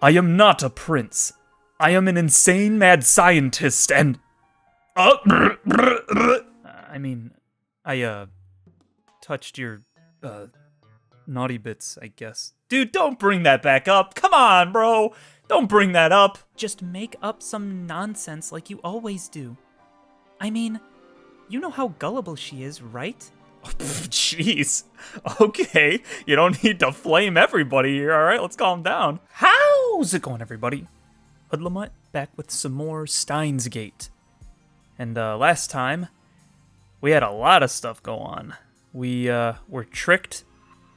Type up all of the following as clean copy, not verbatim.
I am not a prince. I am an insane mad scientist and... I touched your, naughty bits, I guess. Dude, don't bring that back up. Come on, bro. Don't bring that up. Just make up some nonsense like you always do. I mean, you know how gullible she is, right? Jeez. Okay, you don't need to flame everybody here, alright? Let's calm down. How's it going, everybody? HoodlaMutt back with some more Steins Gate. And last time, we had a lot of stuff go on. We were tricked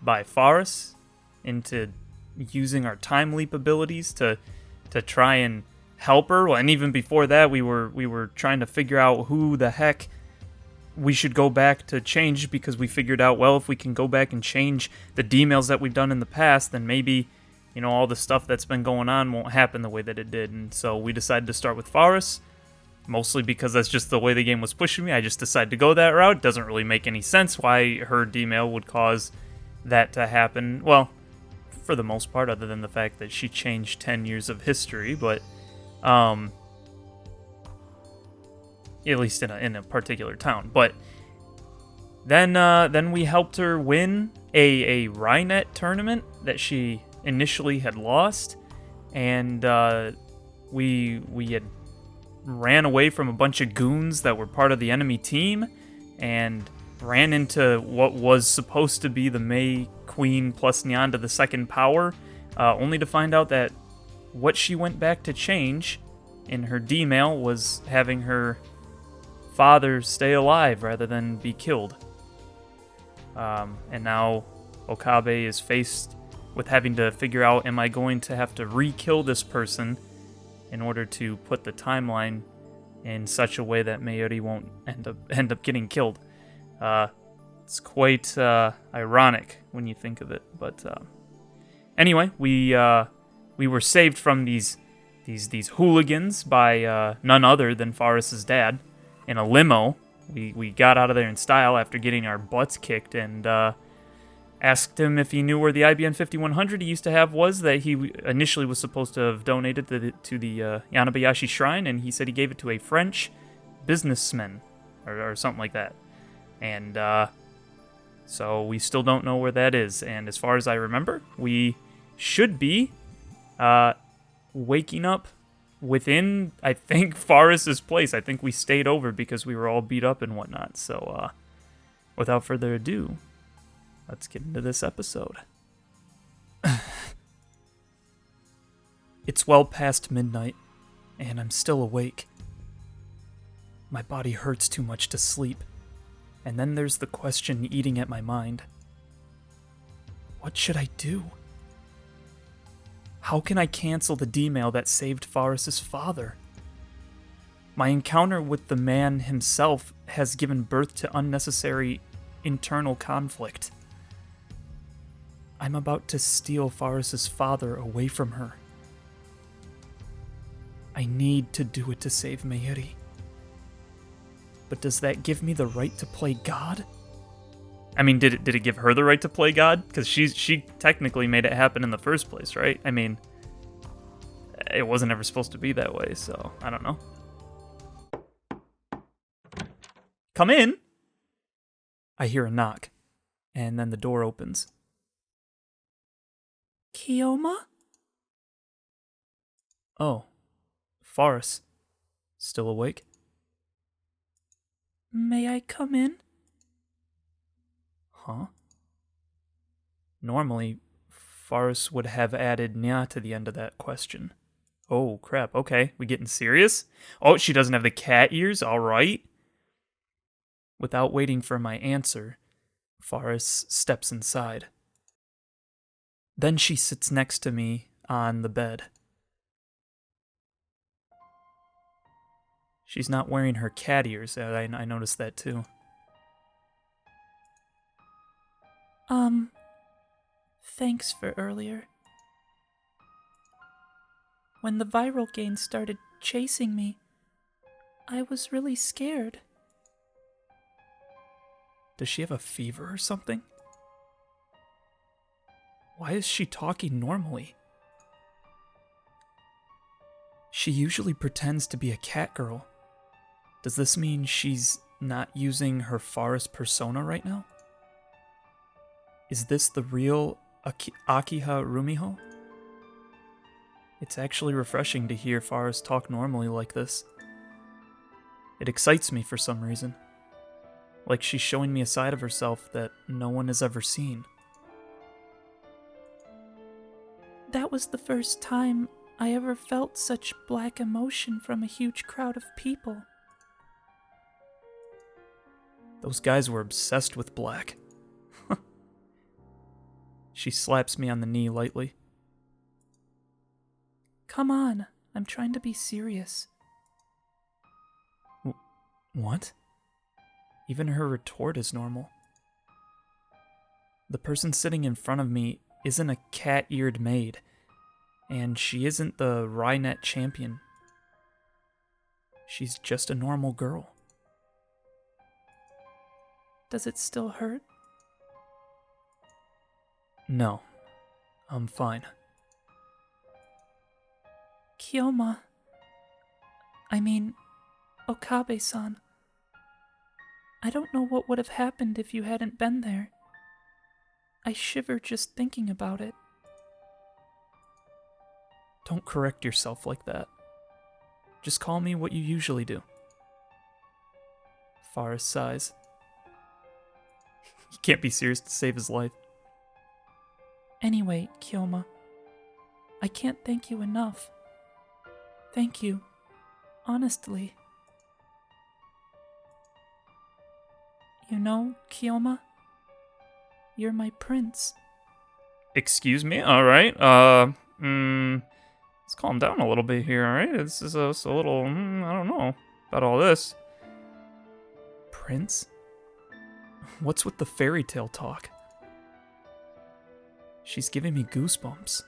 by Forrest into using our time leap abilities to try and help her. Well, and even before that, we were trying to figure out who the heck we should go back to change, because we figured out, well, if we can go back and change the D-mails that we've done in the past, then maybe, you know, all the stuff that's been going on won't happen the way that it did. And so we decided to start with Forrest, mostly because that's just the way the game was pushing me. I just decided to go that route. It doesn't really make any sense why her D-mail would cause that to happen. Well, for the most part, other than the fact that she changed 10 years of history, but at least in a particular town. But then we helped her win a Rhinet tournament that she initially had lost, and we had ran away from a bunch of goons that were part of the enemy team, and ran into what was supposed to be the May Queen plus Nyanda the second power, only to find out that what she went back to change in her D-mail was having her father stay alive rather than be killed. And now Okabe is faced with having to figure out, am I going to have to re-kill this person in order to put the timeline in such a way that Mayuri won't end up getting killed. It's quite ironic when you think of it, but anyway, we were saved from these hooligans by none other than Forrest's dad in a limo. We got out of there in style after getting our butts kicked, and asked him if he knew where the IBN 5100 he used to have was, that he initially was supposed to have donated to the Yanabayashi Shrine, and he said he gave it to a French businessman, or something like that. And so we still don't know where that is, and as far as I remember, we should be waking up within, I think, Forrest's place. I think we stayed over because we were all beat up and whatnot. So without further ado, let's get into this episode. It's well past midnight, and I'm still awake. My body hurts too much to sleep, and then there's the question eating at my mind. What should I do? How can I cancel the D-mail that saved Forrest's father? My encounter with the man himself has given birth to unnecessary internal conflict. I'm about to steal Forrest's father away from her. I need to do it to save Mayuri. But does that give me the right to play God? I mean, did it give her the right to play God? Because she technically made it happen in the first place, right? I mean, it wasn't ever supposed to be that way, so I don't know. Come in! I hear a knock, and then the door opens. Kiyoma? Oh, Forrest. Still awake? May I come in? Huh? Normally, Forrest would have added nya to the end of that question. Oh, crap. Okay, we getting serious? Oh, she doesn't have the cat ears? All right. Without waiting for my answer, Forrest steps inside. Then she sits next to me on the bed. She's not wearing her cat ears. I noticed that too. Thanks for earlier. When the viral gain started chasing me, I was really scared. Does she have a fever or something? Why is she talking normally? She usually pretends to be a cat girl. Does this mean she's not using her forest persona right now? Is this the real Akiha Rumiho? It's actually refreshing to hear Forest talk normally like this. It excites me for some reason. Like she's showing me a side of herself that no one has ever seen. That was the first time I ever felt such black emotion from a huge crowd of people. Those guys were obsessed with black. She slaps me on the knee lightly. Come on, I'm trying to be serious. What? Even her retort is normal. The person sitting in front of me isn't a cat-eared maid, and she isn't the Rynet champion. She's just a normal girl. Does it still hurt? No, I'm fine. Kyoma. Okabe-san. I don't know what would have happened if you hadn't been there. I shiver just thinking about it. Don't correct yourself like that. Just call me what you usually do. Forrest sighs. He can't be serious to save his life. Anyway, Kyoma, I can't thank you enough. Thank you. Honestly. You know, Kyoma, you're my prince. Excuse me? Alright, let's calm down a little bit here, alright? This is a little, I don't know about all this. Prince? What's with the fairy tale talk? She's giving me goosebumps.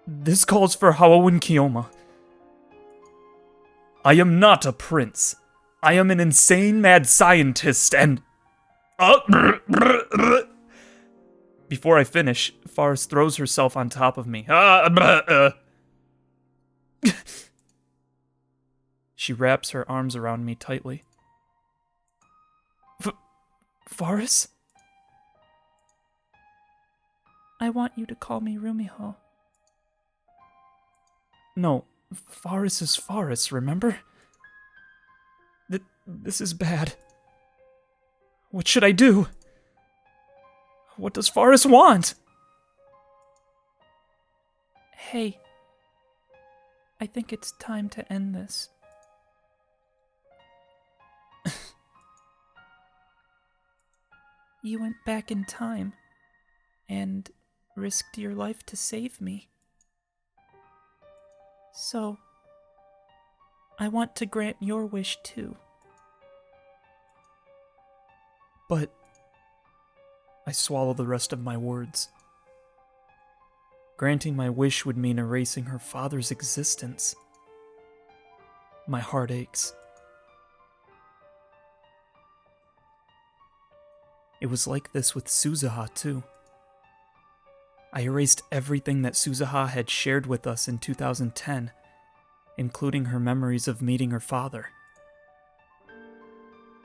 This calls for Haowen Kyoma. I am not a prince. I am an insane mad scientist and... Before I finish, Forrest throws herself on top of me. She wraps her arms around me tightly. Forrest? I want you to call me Rumiho. No, Forrest is Forrest, remember? This is bad. What should I do? What does Forrest want? Hey, I think it's time to end this. You went back in time and risked your life to save me. So, I want to grant your wish too. But... I swallow the rest of my words. Granting my wish would mean erasing her father's existence. My heart aches. It was like this with Suzuha, too. I erased everything that Suzuha had shared with us in 2010, including her memories of meeting her father.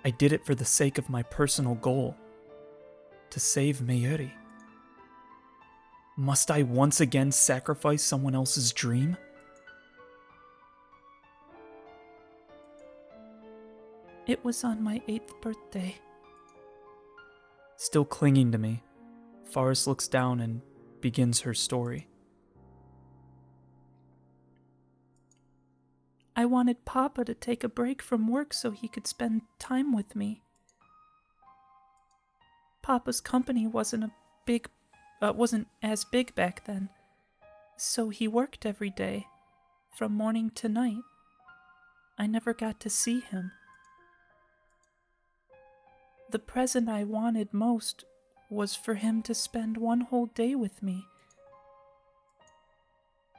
I did it for the sake of my personal goal, to save Mayuri. Must I once again sacrifice someone else's dream? It was on my 8th birthday. Still clinging to me, Forrest looks down and begins her story. I wanted Papa to take a break from work so he could spend time with me. Papa's company wasn't as big back then, so he worked every day, from morning to night. I never got to see him. The present I wanted most was for him to spend one whole day with me.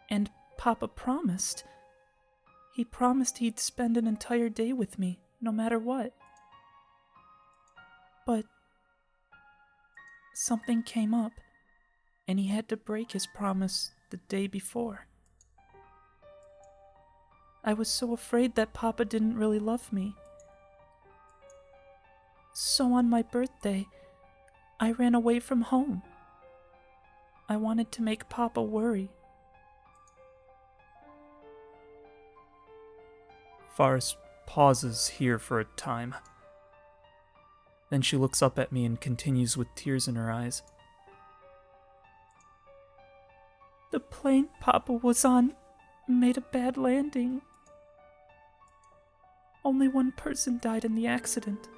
And Papa promised. He promised he'd spend an entire day with me, no matter what. But something came up, and he had to break his promise the day before. I was so afraid that Papa didn't really love me. So on my birthday, I ran away from home. I wanted to make Papa worry. Faris pauses here for a time. Then she looks up at me and continues with tears in her eyes. The plane Papa was on made a bad landing. Only one person died in the accident.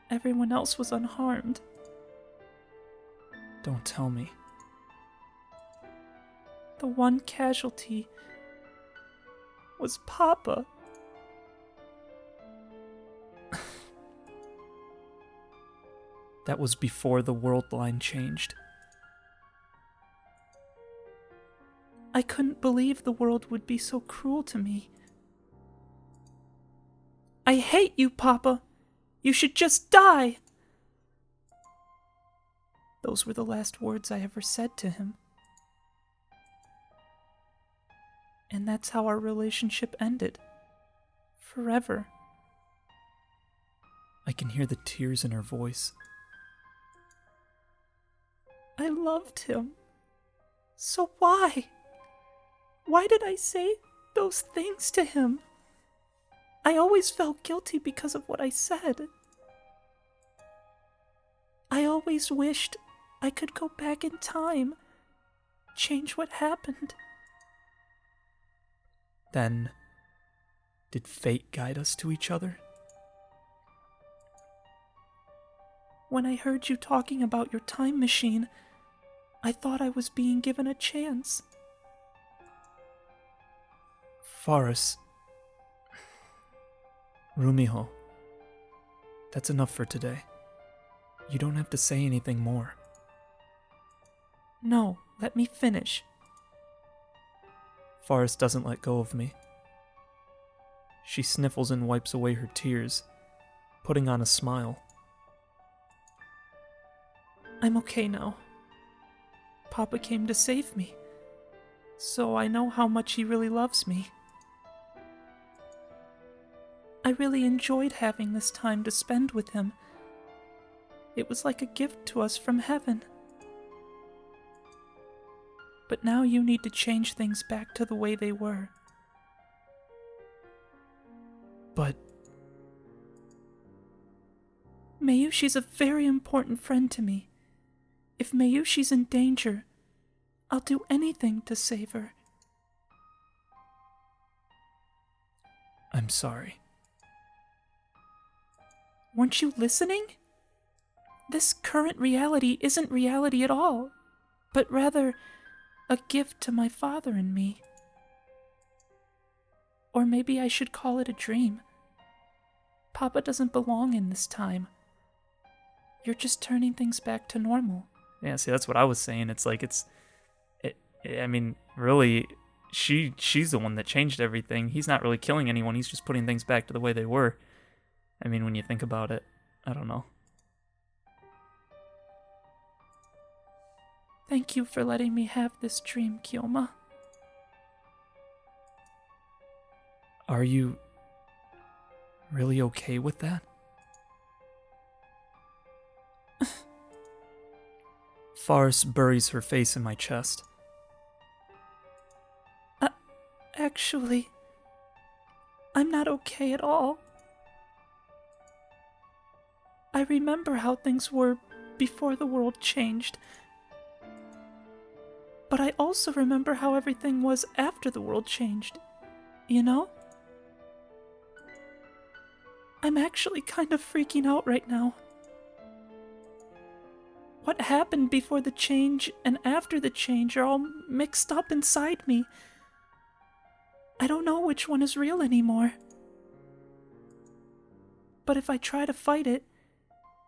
Everyone else was unharmed. Don't tell me. The one casualty was Papa. That was before the world line changed. I couldn't believe the world would be so cruel to me. I hate you, Papa. You should just die. Those were the last words I ever said to him. And that's how our relationship ended. Forever. I can hear the tears in her voice. I loved him. So why? Why did I say those things to him? I always felt guilty because of what I said. I always wished I could go back in time, change what happened. Then, did fate guide us to each other? When I heard you talking about your time machine, I thought I was being given a chance. Faris. Rumiho. That's enough for today. You don't have to say anything more. No, let me finish. Faris doesn't let go of me. She sniffles and wipes away her tears, putting on a smile. I'm okay now. Papa came to save me, so I know how much he really loves me. I really enjoyed having this time to spend with him. It was like a gift to us from heaven. But now you need to change things back to the way they were. But Mayushi's a very important friend to me. If Mayushi's in danger, I'll do anything to save her. I'm sorry. Weren't you listening? This current reality isn't reality at all, but rather a gift to my father and me. Or maybe I should call it a dream. Papa doesn't belong in this time. You're just turning things back to normal. Yeah, see, that's what I was saying. It's like, I mean, really, she's the one that changed everything. He's not really killing anyone. He's just putting things back to the way they were. I mean, when you think about it, I don't know. Thank you for letting me have this dream, Kyoma. Are you really okay with that? Faris buries her face in my chest. Actually, I'm not okay at all. I remember how things were before the world changed. But I also remember how everything was after the world changed. You know? I'm actually kind of freaking out right now. What happened before the change and after the change are all mixed up inside me. I don't know which one is real anymore. But if I try to fight it,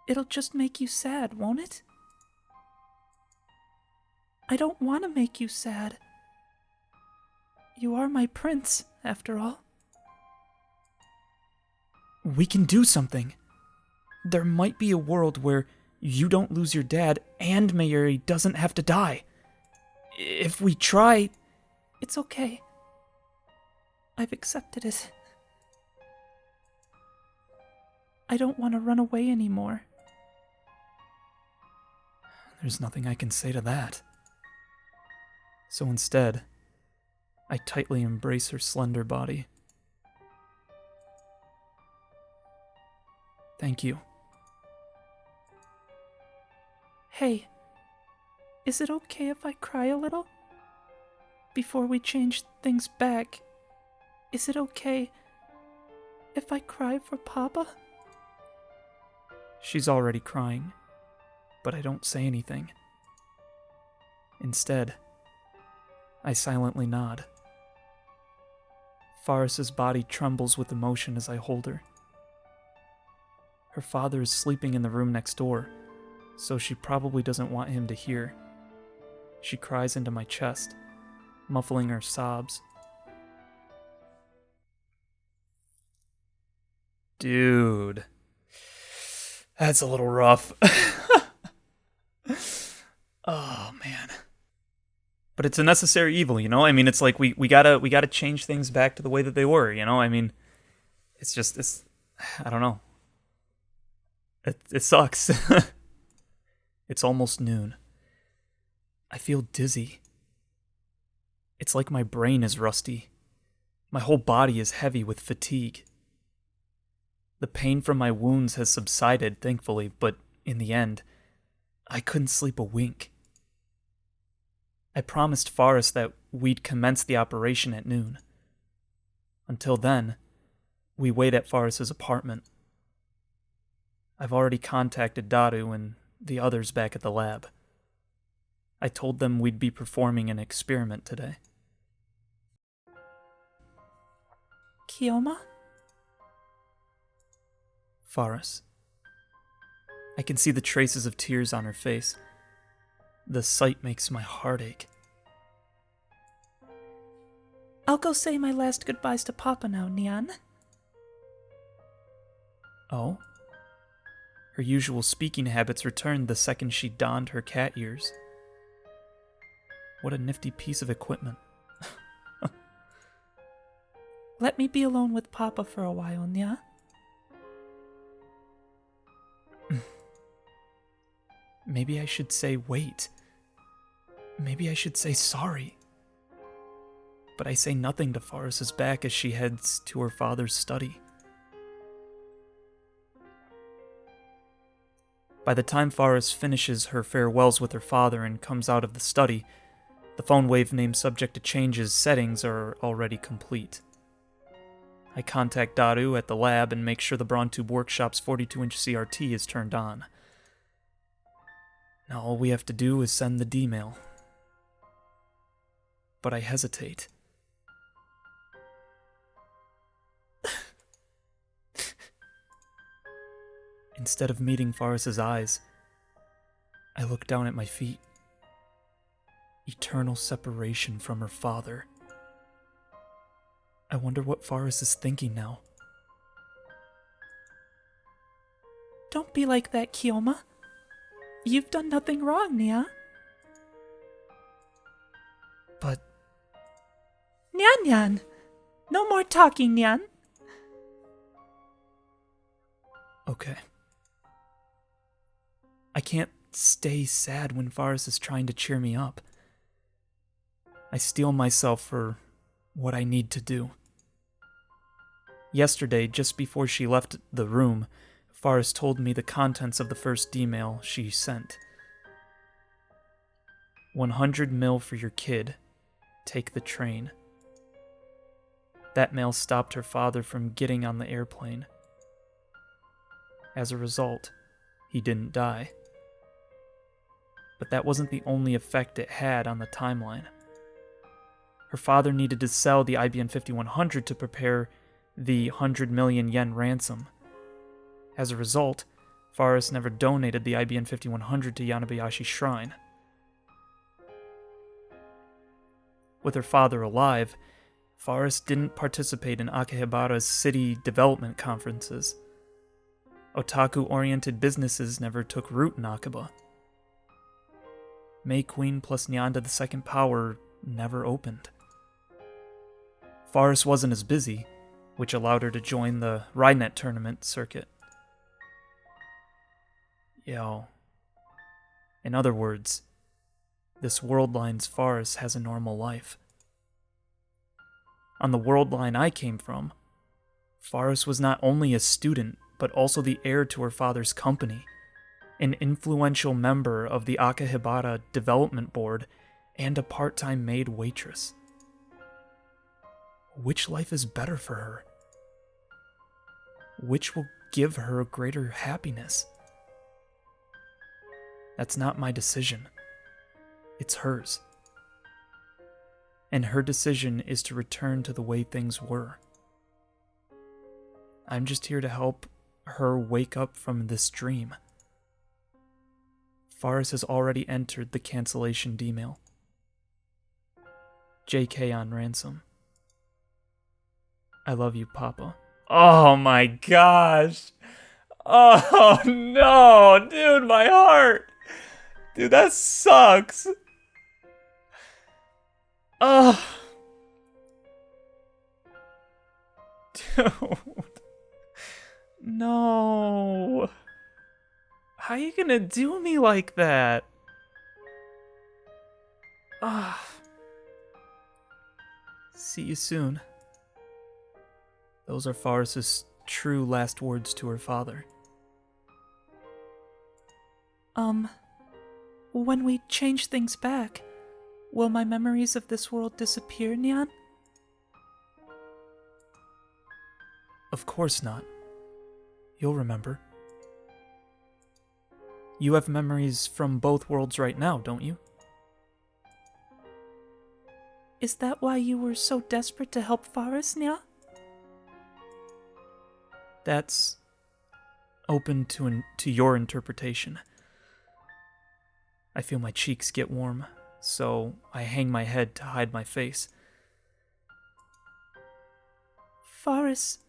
it'll just make you sad, won't it? I don't want to make you sad. You are my prince, after all. We can do something. There might be a world where you don't lose your dad and Mayuri doesn't have to die. If we try... It's okay. I've accepted it. I don't want to run away anymore. There's nothing I can say to that. So instead, I tightly embrace her slender body. Thank you. Hey, is it okay if I cry a little? Before we change things back, is it okay if I cry for Papa? She's already crying, but I don't say anything. Instead, I silently nod. Faris's body trembles with emotion as I hold her. Her father is sleeping in the room next door, so she probably doesn't want him to hear. She cries into my chest, muffling her sobs. Dude, that's a little rough. Oh, man. But it's a necessary evil, you know? I mean, it's like we gotta change things back to the way that they were, you know? I mean, it's I don't know. It sucks. It's almost noon. I feel dizzy. It's like my brain is rusty. My whole body is heavy with fatigue. The pain from my wounds has subsided, thankfully, but in the end, I couldn't sleep a wink. I promised Faris that we'd commence the operation at noon. Until then, we wait at Faris's apartment. I've already contacted Daru and the others back at the lab. I told them we'd be performing an experiment today. Kioma? Faris. I can see the traces of tears on her face. The sight makes my heart ache. I'll go say my last goodbyes to Papa now, Nyan. Oh? Her usual speaking habits returned the second she donned her cat ears. What a nifty piece of equipment. Let me be alone with Papa for a while, Nya. Maybe I should say wait. Maybe I should say sorry. But I say nothing to Faris's back as she heads to her father's study. By the time Faris finishes her farewells with her father and comes out of the study, the phone wave name subject to changes settings are already complete. I contact Daru at the lab and make sure the Brontube Workshop's 42-inch CRT is turned on. Now all we have to do is send the D-mail. But I hesitate. Instead of meeting Faris's eyes, I look down at my feet. Eternal separation from her father. I wonder what Faris is thinking now. Don't be like that, Kioma. You've done nothing wrong, Nya. But... Nyan Nyan! No more talking, Nyan. Okay. I can't stay sad when Faris is trying to cheer me up. I steel myself for what I need to do. Yesterday, just before she left the room, Faris told me the contents of the first D-mail she sent. 100 mil for your kid. Take the train. That mail stopped her father from getting on the airplane. As a result, he didn't die. But that wasn't the only effect it had on the timeline. Her father needed to sell the IBM 5100 to prepare the 100 million yen ransom. As a result, Faris never donated the IBM 5100 to Yanabayashi Shrine. With her father alive, Faris didn't participate in Akihabara's city development conferences. Otaku-oriented businesses never took root in Akiba. May Queen plus Nyanda the Second Power never opened. Forrest wasn't as busy, which allowed her to join the RideNet tournament circuit. In other words, this world line's Forrest has a normal life. On the world line I came from, Forrest was not only a student, but also the heir to her father's company, an influential member of the Akahibara Development Board, and a part-time maid waitress. Which life is better for her? Which will give her greater happiness? That's not my decision. It's hers. And her decision is to return to the way things were. I'm just here to help her wake up from this dream. Forrest has already entered the cancellation D-mail. JK on ransom. I love you, Papa. Oh my gosh. Oh no, dude, my heart. Dude, that sucks. Oh. Dude. No. How you gonna do me like that? Ah. See you soon. Those are Forrest's true last words to her father. When we change things back, will my memories of this world disappear, Nyan? Of course not. You'll remember. You have memories from both worlds right now, don't you? Is that why you were so desperate to help Forrest, Nya? That's open to your interpretation. I feel my cheeks get warm, so I hang my head to hide my face. Forrest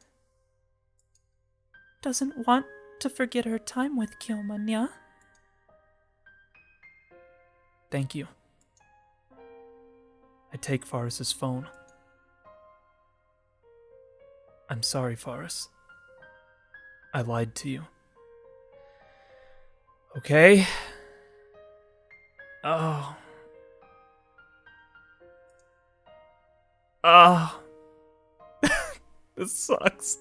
doesn't want to forget her time with Kyoma, Nya? Thank you. I take Forrest's phone. I'm sorry, Forrest. I lied to you. Okay. Oh. Oh. This sucks.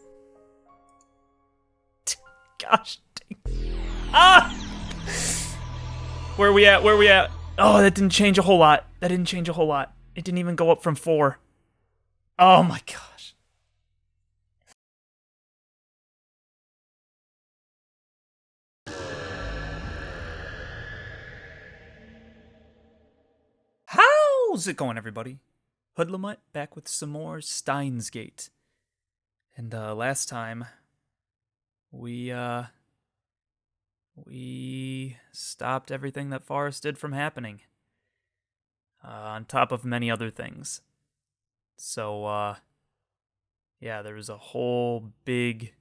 Gosh dang. Ah! Where are we at? Where are we at? Oh, that didn't change a whole lot. That didn't change a whole lot. It didn't even go up from 4. Oh my gosh. How's it going, everybody? HoodlaMutt back with some more Steins Gate. And last time we stopped everything that Forrest did from happening. On top of many other things. So yeah, there was a whole big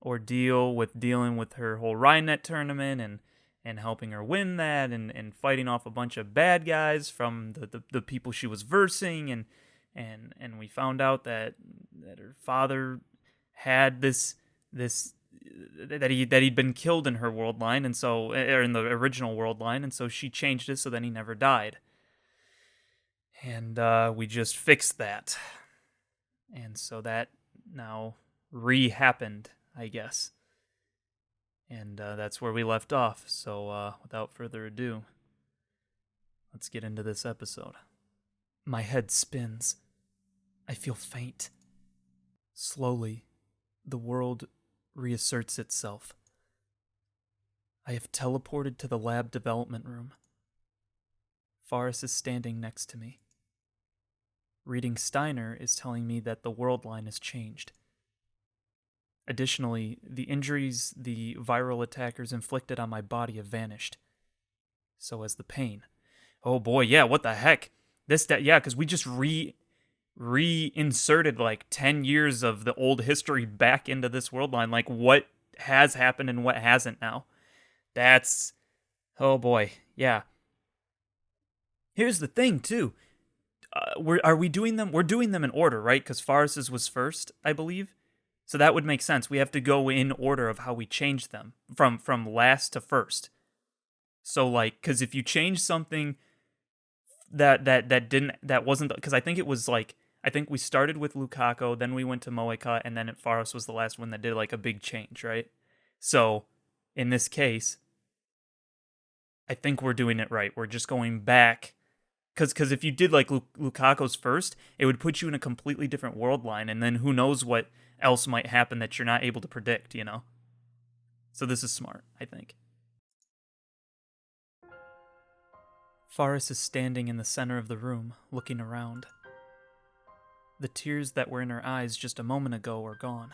ordeal with dealing with her whole RideNet tournament and helping her win that and fighting off a bunch of bad guys from the people she was versing and we found out that her father had this that he'd been killed in her world line, and so, or in the original world line, and so she changed it so then he never died. And we just fixed that. And so that now re-happened, I guess. And that's where we left off. So without further ado, let's get into this episode. My head spins. I feel faint. Slowly, the world reasserts itself. I have teleported to the lab development room. Forrest is standing next to me. Reading Steiner is telling me that the world line has changed. Additionally, the injuries the viral attackers inflicted on my body have vanished. So has the pain. Oh boy, yeah, what the heck? Yeah, because we just reinserted like 10 years of the old history back into this world line. Like, what has happened and what hasn't now? That's... oh boy, yeah. Here's the thing, too. are we doing them? We're doing them in order, right? Because Faris's was first, I believe. So that would make sense. We have to go in order of how we change them from last to first. So like, because if you change something that wasn't, because I think it was like, I think we started with Lukaku, then we went to Moeka, and then Faris was the last one that did like a big change, right? So in this case, I think we're doing it right. We're just going back. Because if you did like Lukaku's first, it would put you in a completely different world line, and then who knows what else might happen that you're not able to predict, you know? So this is smart, I think. Faris is standing in the center of the room, looking around. The tears that were in her eyes just a moment ago are gone.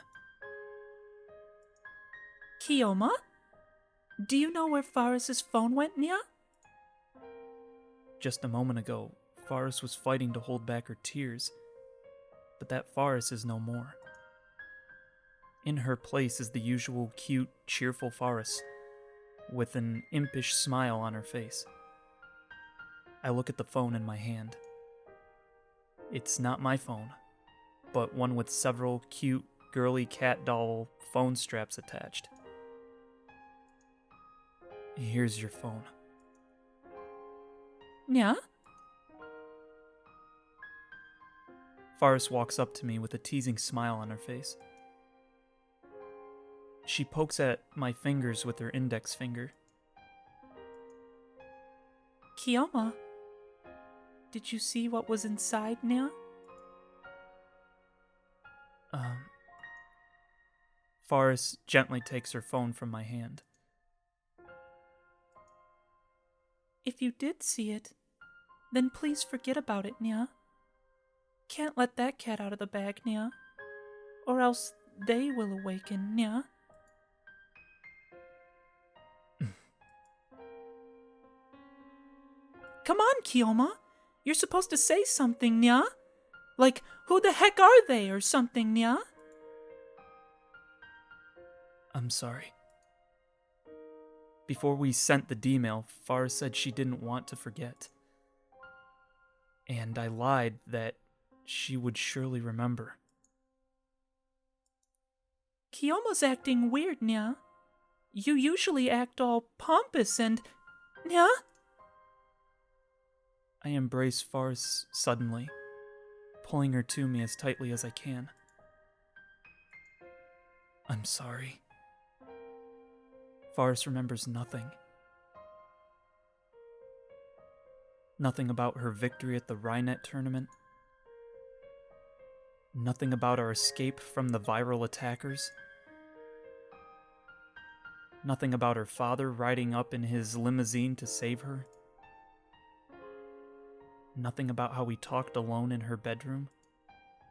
Kioma? Do you know where Faris's phone went, Nia? Just a moment ago, Faris was fighting to hold back her tears, but that Faris is no more. In her place is the usual cute, cheerful Faris, with an impish smile on her face. I look at the phone in my hand. It's not my phone, but one with several cute, girly cat doll phone straps attached. Here's your phone. Nia? Faris walks up to me with a teasing smile on her face. She pokes at my fingers with her index finger. Kioma, did you see what was inside, Nia? Faris gently takes her phone from my hand. If you did see it, then please forget about it, Nia. Can't let that cat out of the bag, Nia. Or else they will awaken, Nia. Come on, Kioma. You're supposed to say something, Nia. Like, who the heck are they, or something, Nia? I'm sorry. Before we sent the D-mail, Faris said she didn't want to forget. And I lied that she would surely remember. Kioma's acting weird, Nia. You usually act all pompous and... Nia? I embrace Faris suddenly, pulling her to me as tightly as I can. I'm sorry. Faris remembers nothing. Nothing about her victory at the Rhinet tournament. Nothing about our escape from the viral attackers. Nothing about her father riding up in his limousine to save her. Nothing about how we talked alone in her bedroom.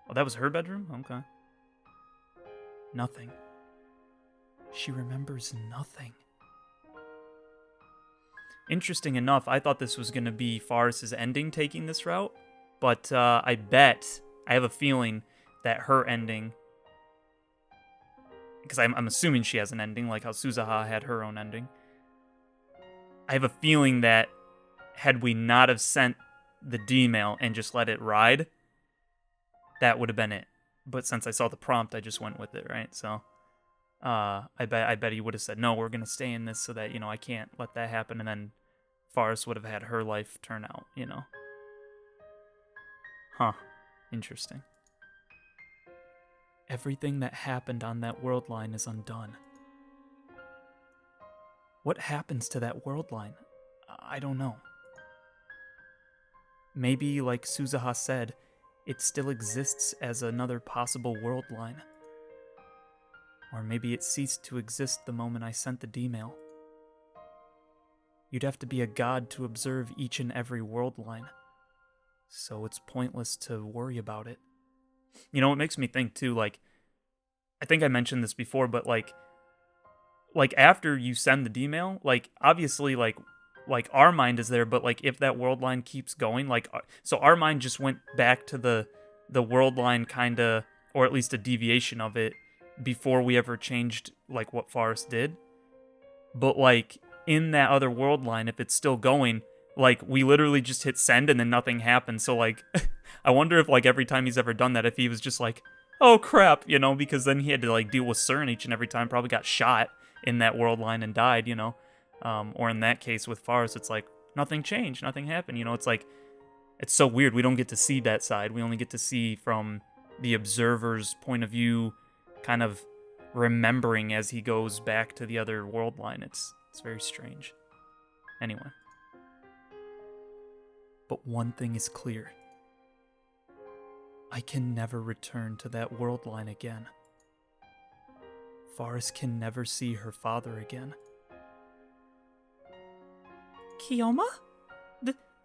Oh, that was her bedroom? Okay. Nothing. She remembers nothing. Interesting enough, I thought this was going to be Faris's ending taking this route, but I have a feeling that her ending, because I'm assuming she has an ending, like how Suzuha had her own ending. I have a feeling that had we not have sent the D-mail and just let it ride, that would have been it. But since I saw the prompt, I just went with it, right? So I bet he would have said, no, we're going to stay in this so that, I can't let that happen. And then Faris would have had her life turn out, Huh. Interesting. Everything that happened on that world line is undone. What happens to that world line? I don't know. Maybe, like Suzuha said, it still exists as another possible world line. Or maybe it ceased to exist the moment I sent the D-mail. You'd have to be a god to observe each and every world line, so it's pointless to worry about it. It makes me think too, like, I think I mentioned this before, but like after you send the D-mail, like, obviously, like our mind is there, but like if that world line keeps going, like, so our mind just went back to the world line kinda, or at least a deviation of it, before we ever changed like what Faris did. But like in that other world line, if it's still going, Like, we literally just hit send and then nothing happened. So, like, I wonder if, like, every time he's ever done that, if he was just like, oh, crap, you know, because then he had to, like, deal with CERN each and every time, probably got shot in that world line and died, you know. Or in that case with Faris, it's like, nothing changed, nothing happened, you know. It's like, it's so weird. We don't get to see that side. We only get to see from the observer's point of view, kind of remembering as he goes back to the other world line. It's very strange. Anyway. But one thing is clear. I can never return to that world line again. Faris can never see her father again. Kioma?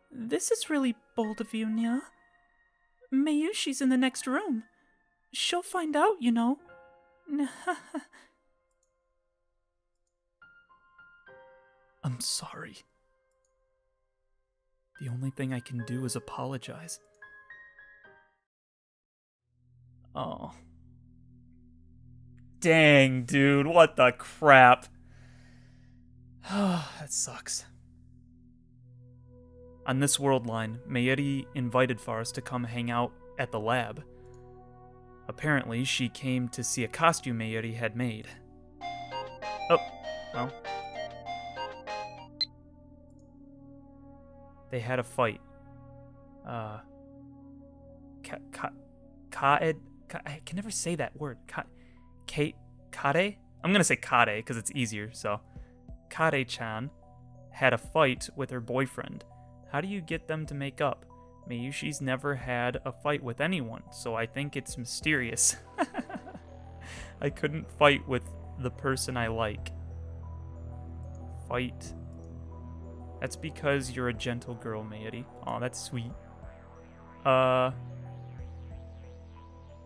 This is really bold of you, Nya. Mayushi's in the next room. She'll find out, you know. I'm sorry. The only thing I can do is apologize. Oh. Dang, dude, what the crap? That sucks. On this world line, Mayuri invited Faris to come hang out at the lab. Apparently, she came to see a costume Mayuri had made. Oh, well. They had a fight. I can never say that word. Kade? I'm gonna say Kade because it's easier, so. Kade-chan had a fight with her boyfriend. How do you get them to make up? Mayushi's never had a fight with anyone, so I think it's mysterious. I couldn't fight with the person I like. Fight. That's because you're a gentle girl, Mayuri. Aw, that's sweet.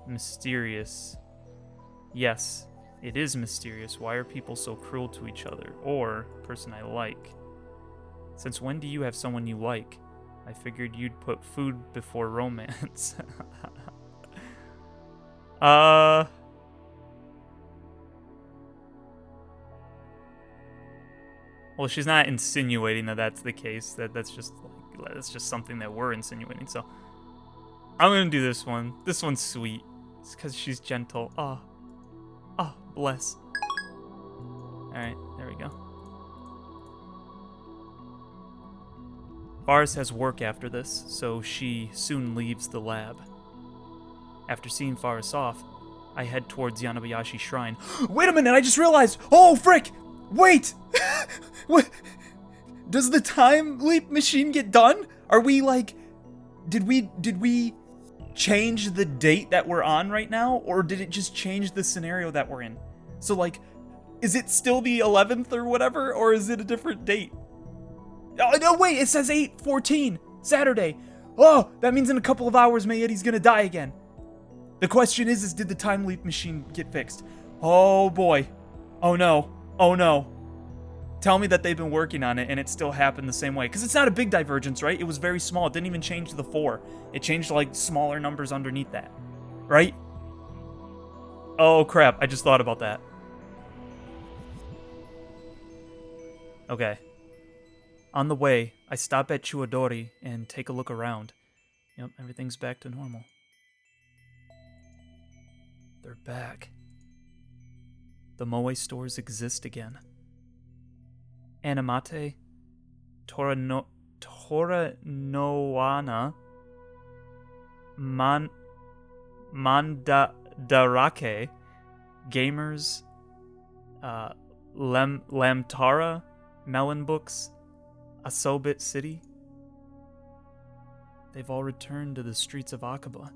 Mysterious. Yes, it is mysterious. Why are people so cruel to each other? Or, person I like. Since when do you have someone you like? I figured you'd put food before romance. Well, she's not insinuating that that's the case. That's just something that we're insinuating. So I'm gonna do this one. This one's sweet. It's because she's gentle. Oh, bless. All right, there we go. Faris has work after this, so she soon leaves the lab. After seeing Faris off, I head towards Yanabayashi Shrine. Wait a minute, I just realized! Oh, frick! Wait! What? Does the time leap machine get done? Are we like... Did we change the date that we're on right now? Or did it just change the scenario that we're in? So like, is it still the 11th or whatever? Or is it a different date? Oh, no, wait, it says 8/14, Saturday. Oh, that means in a couple of hours, Mayuri's gonna die again. The question is did the time leap machine get fixed? Oh, boy. Oh, no. Oh, no. Tell me that they've been working on it and it still happened the same way. Because it's not a big divergence, right? It was very small. It didn't even change the 4. It changed, like, smaller numbers underneath that. Right? Oh, crap. I just thought about that. Okay. On the way, I stop at Chuodori and take a look around. Yep, everything's back to normal. They're back. The Moe stores exist again. Animate, Toranoana, Mandarake, Gamers, Lamtara, Melon Books, Asobit City. They've all returned to the streets of Akaba.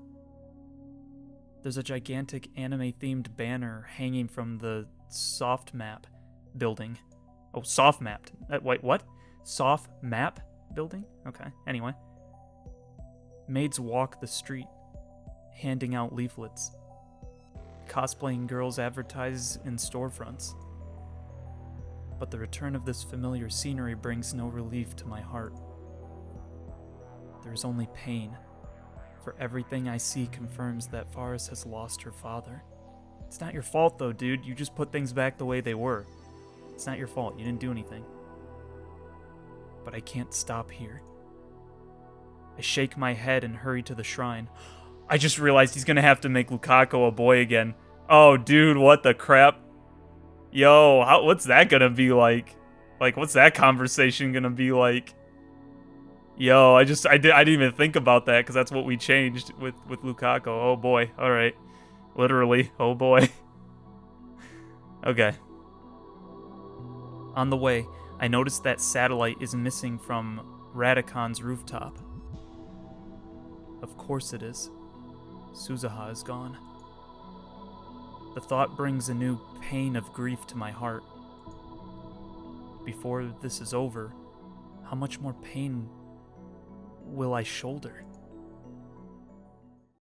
There's a gigantic anime-themed banner hanging from the soft map building. Oh, soft mapped. Wait, what? Soft map building? Okay, anyway. Maids walk the street, handing out leaflets. Cosplaying girls advertise in storefronts. But the return of this familiar scenery brings no relief to my heart. There is only pain, for everything I see confirms that Faris has lost her father. It's not your fault though, dude. You just put things back the way they were. It's not your fault. You didn't do anything. but I can't stop here. I shake my head and hurry to the shrine. I just realized he's gonna have to make Lukaku a boy again. Oh, dude, what the crap? Yo, what's that gonna be like? Like, what's that conversation gonna be like? Yo, I didn't even think about that because that's what we changed with Lukaku. Oh boy, all right, literally, oh boy. Okay. On the way, I noticed that satellite is missing from Radicon's rooftop. Of course it is. Suzuha is gone. The thought brings a new pain of grief to my heart. Before this is over, how much more pain will I shoulder?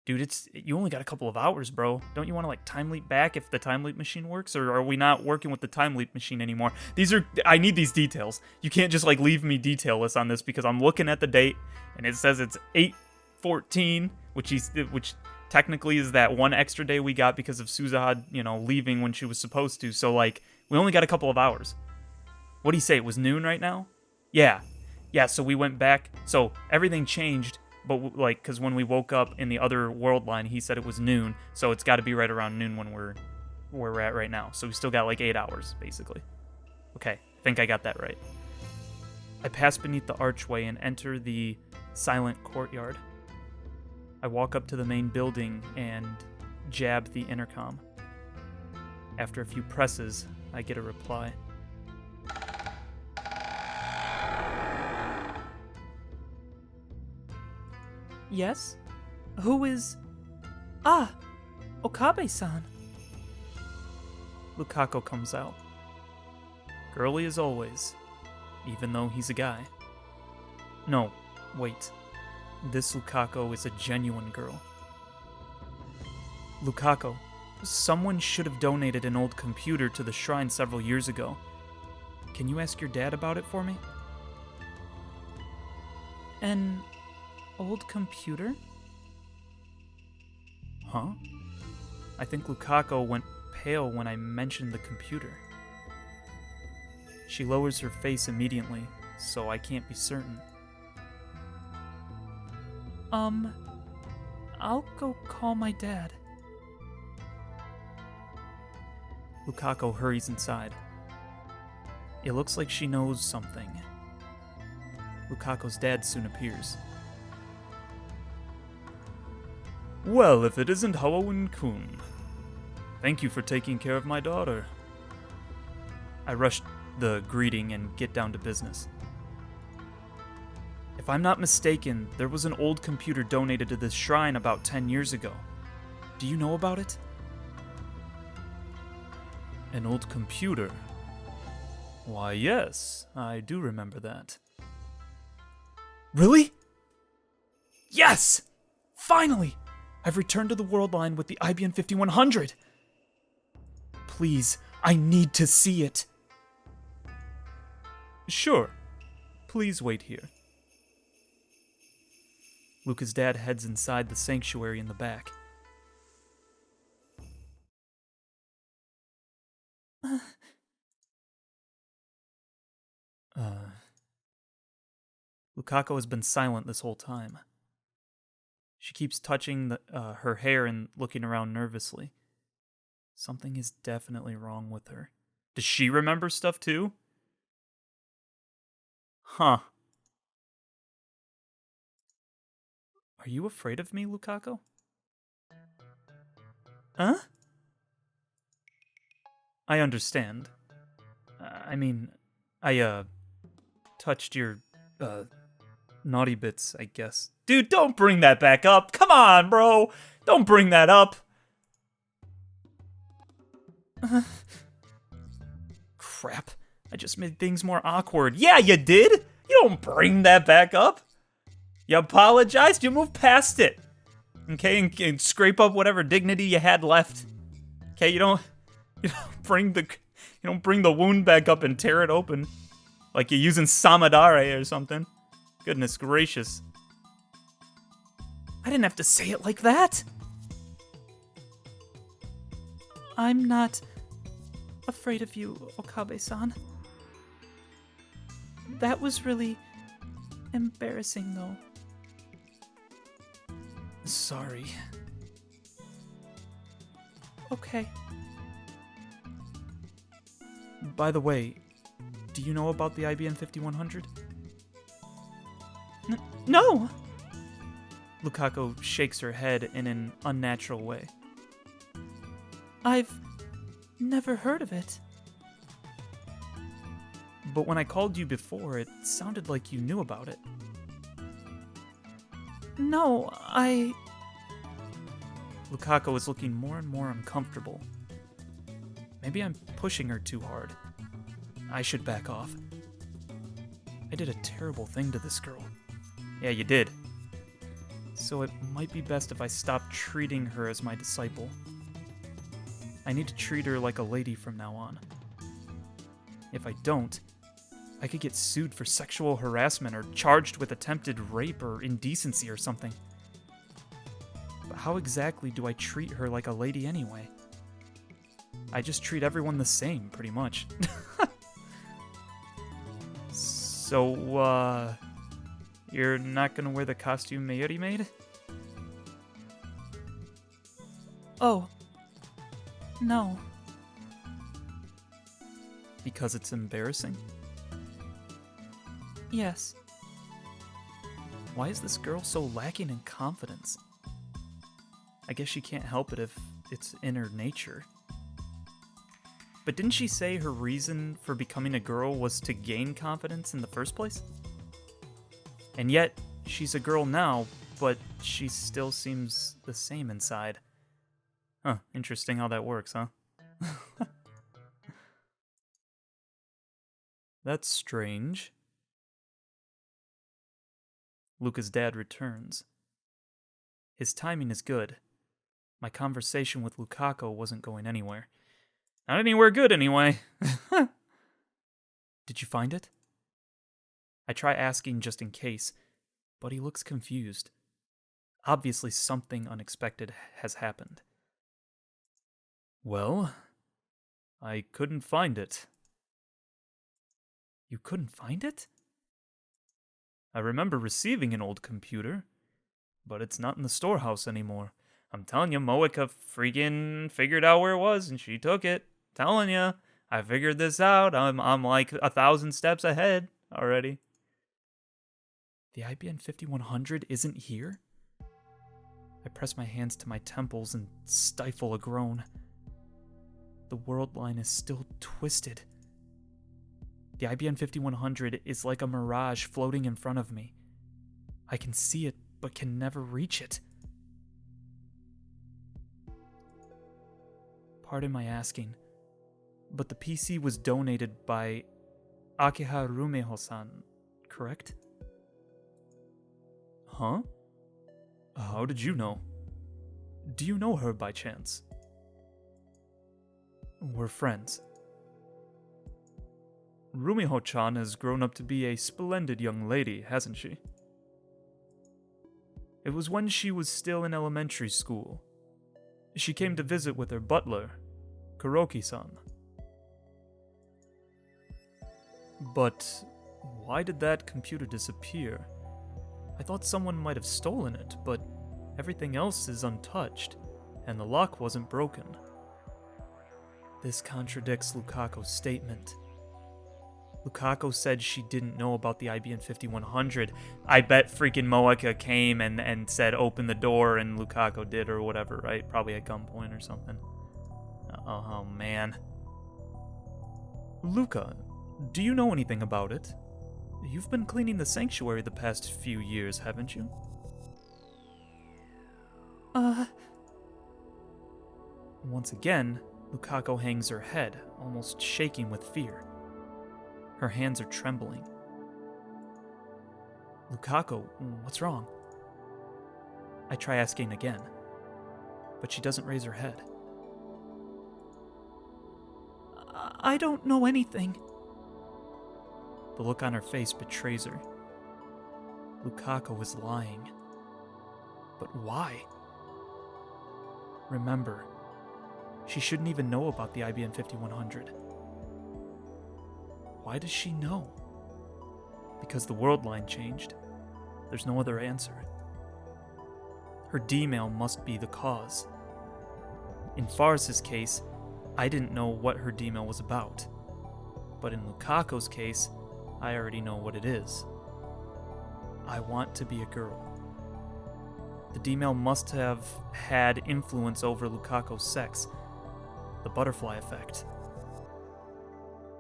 Dude, you only got a couple of hours, bro. Don't you want to, like, time leap back if the time leap machine works? Or are we not working with the time leap machine anymore? I need these details. You can't just, like, leave me detailless on this because I'm looking at the date and it says it's 8/14, which technically is that one extra day we got because of Suzuha, leaving when she was supposed to. So, like, we only got a couple of hours. What do you say? It was noon right now? Yeah. Yeah, so we went back. So everything changed, but, like, because when we woke up in the other world line, he said it was noon. So it's got to be right around noon when where we're at right now. So we still got, like, 8 hours, basically. Okay, I think I got that right. I pass beneath the archway and enter the silent courtyard. I walk up to the main building and jab the intercom. After a few presses, I get a reply. Yes? Who is... Ah! Okabe-san. Lukaku comes out. Girly as always, even though he's a guy. No, wait. This Lukaku is a genuine girl. Lukaku, someone should have donated an old computer to the shrine several years ago. Can you ask your dad about it for me? An old computer? Huh? I think Lukaku went pale when I mentioned the computer. She lowers her face immediately, so I can't be certain. I'll go call my dad. Lukaku hurries inside. It looks like she knows something. Lukaku's dad soon appears. Well, if it isn't Haowen-kun. Thank you for taking care of my daughter. I rush the greeting and get down to business. If I'm not mistaken, there was an old computer donated to this shrine about 10 years ago. Do you know about it? An old computer? Why, yes, I do remember that. Really? Yes! Finally! I've returned to the world line with the IBM 5100! Please, I need to see it. Sure. Please wait here. Luca's dad heads inside the sanctuary in the back. Lukaku has been silent this whole time. She keeps touching her hair and looking around nervously. Something is definitely wrong with her. Does she remember stuff too? Huh. Are you afraid of me, Lukaku? Huh? I understand. I touched your, naughty bits, I guess. Dude, don't bring that back up. Come on, bro. Don't bring that up. Crap. I just made things more awkward. Yeah, you did. You don't bring that back up. You apologized. You moved past it. Okay, and scrape up whatever dignity you had left. Okay, you don't bring the wound back up and tear it open like you're using Samadare or something. Goodness gracious. I didn't have to say it like that. I'm not afraid of you, Okabe-san. That was really embarrassing, though. Sorry. Okay. By the way, do you know about the IBM 5100? No! Lukaku shakes her head in an unnatural way. I've never heard of it. But when I called you before, it sounded like you knew about it. No, Lukaku is looking more and more uncomfortable. Maybe I'm pushing her too hard. I should back off. I did a terrible thing to this girl. Yeah, you did. So it might be best if I stop treating her as my disciple. I need to treat her like a lady from now on. If I don't, I could get sued for sexual harassment or charged with attempted rape or indecency or something. But how exactly do I treat her like a lady anyway? I just treat everyone the same, pretty much. So, you're not gonna wear the costume Mayuri made? Oh. No. Because it's embarrassing? Yes. Why is this girl so lacking in confidence? I guess she can't help it if it's in her nature. But didn't she say her reason for becoming a girl was to gain confidence in the first place? And yet, she's a girl now, but she still seems the same inside. Huh, interesting how that works, huh? That's strange. Luca's dad returns. His timing is good. My conversation with Lukaku wasn't going anywhere. Not anywhere good, anyway. Did you find it? I try asking just in case, but he looks confused. Obviously, something unexpected has happened. Well, I couldn't find it. You couldn't find it? I remember receiving an old computer, but it's not in the storehouse anymore. I'm telling you, Moeka freaking figured out where it was, and she took it. Telling you, I figured this out. I'm like 1,000 steps ahead already. The IBM 5100 isn't here? I press my hands to my temples and stifle a groan. The world line is still twisted. The IBM 5100 is like a mirage floating in front of me. I can see it, but can never reach it. Pardon my asking, but the PC was donated by Akiha Rumeho-san, correct? Huh? How did you know? Do you know her by chance? We're friends. Rumiho-chan has grown up to be a splendid young lady, hasn't she? It was when she was still in elementary school. She came to visit with her butler, Kuroki-san. But why did that computer disappear? I thought someone might have stolen it, but everything else is untouched, and the lock wasn't broken. This contradicts Lukaku's statement. Lukaku said she didn't know about the IBM 5100. I bet freaking Moeka came and said open the door, and Lukaku did or whatever, right? Probably at gunpoint or something. Oh man. Luca, do you know anything about it? You've been cleaning the sanctuary the past few years, haven't you? Once again, Lukaku hangs her head, almost shaking with fear. Her hands are trembling. Lukaku, what's wrong? I try asking again, but she doesn't raise her head. I don't know anything. The look on her face betrays her. Lukaku is lying. But why? Remember, she shouldn't even know about the IBM 5100. Why does she know? Because the world line changed. There's no other answer. Her D-mail must be the cause. In Faris' case, I didn't know what her D-mail was about. But in Lukako's case, I already know what it is. I want to be a girl. The D-mail must have had influence over Lukako's sex. The butterfly effect.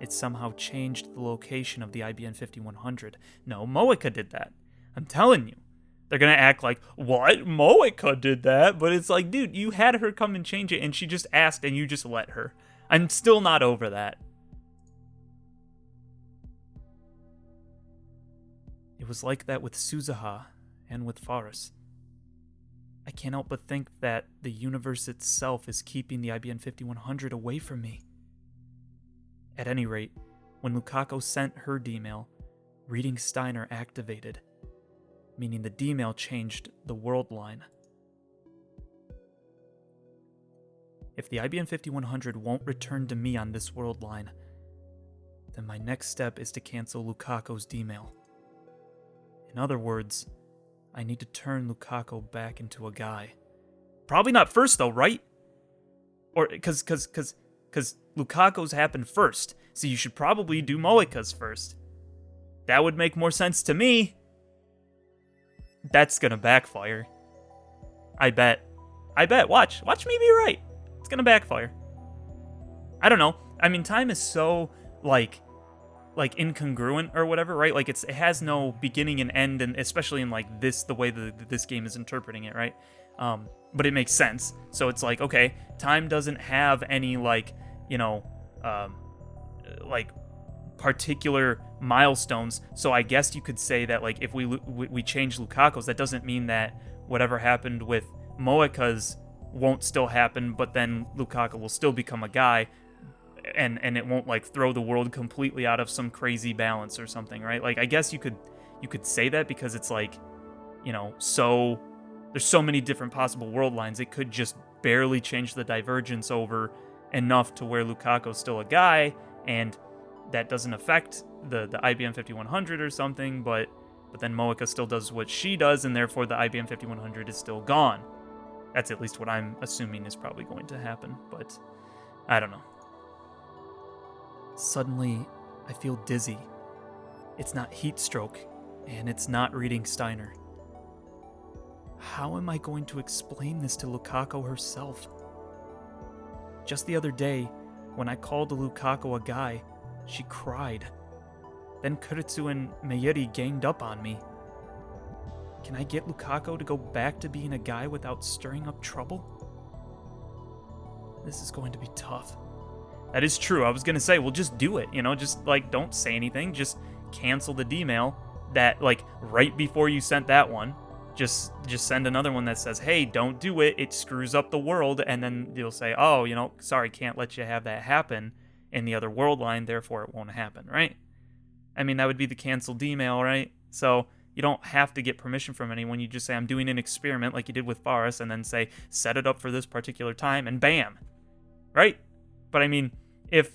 It somehow changed the location of the IBN 5100. No, Moeka did that. I'm telling you. They're gonna act like, what? Moeka did that? But it's like, dude, you had her come and change it, and she just asked, and you just let her. I'm still not over that. It was like that with Suzuha and with Faris. I can't help but think that the universe itself is keeping the IBN 5100 away from me. At any rate, when Lukako sent her D-mail, reading Steiner activated, meaning the D-mail changed the world line. If the IBN 5100 won't return to me on this world line, then my next step is to cancel Lukako's D-mail. In other words, I need to turn Lukako back into a guy. Probably not first though, right? Or because Lukako's happened first, so you should probably do Moeka's first. That would make more sense to me. That's gonna backfire. I bet. Watch me be right. It's gonna backfire. I don't know. I mean, time is so like incongruent or whatever, right? Like it has no beginning and end, and especially in like the way that this game is interpreting it, right? But it makes sense. So it's like, okay, time doesn't have any like particular milestones. So I guess you could say that like if we change Lukako's, that doesn't mean that whatever happened with Moeka's won't still happen, but then Lukako will still become a guy. And it won't like throw the world completely out of some crazy balance or something, right? Like I guess you could say that because it's like, so there's so many different possible world lines. It could just barely change the divergence over enough to where Lukako's still a guy, and that doesn't affect the IBM 5100 or something, but then Moeka still does what she does, and therefore the IBM 5100 is still gone. That's at least what I'm assuming is probably going to happen, but I don't know. Suddenly, I feel dizzy. It's not heat stroke, and it's not reading Steiner. How am I going to explain this to Lukako herself? Just the other day, when I called Lukako a guy, she cried. Then Kuritsu and Mayuri ganged up on me. Can I get Lukako to go back to being a guy without stirring up trouble? This is going to be tough. That is true. I was going to say, well, just do it, just like don't say anything. Just cancel the D-mail that like right before you sent that one. Just send another one that says, hey, don't do it. It screws up the world. And then you'll say, oh, sorry, can't let you have that happen in the other world line. Therefore, it won't happen, right? I mean, that would be the cancel D-mail, right? So you don't have to get permission from anyone. You just say, I'm doing an experiment like you did with Faris, and then say, set it up for this particular time, and bam, right? But I mean, if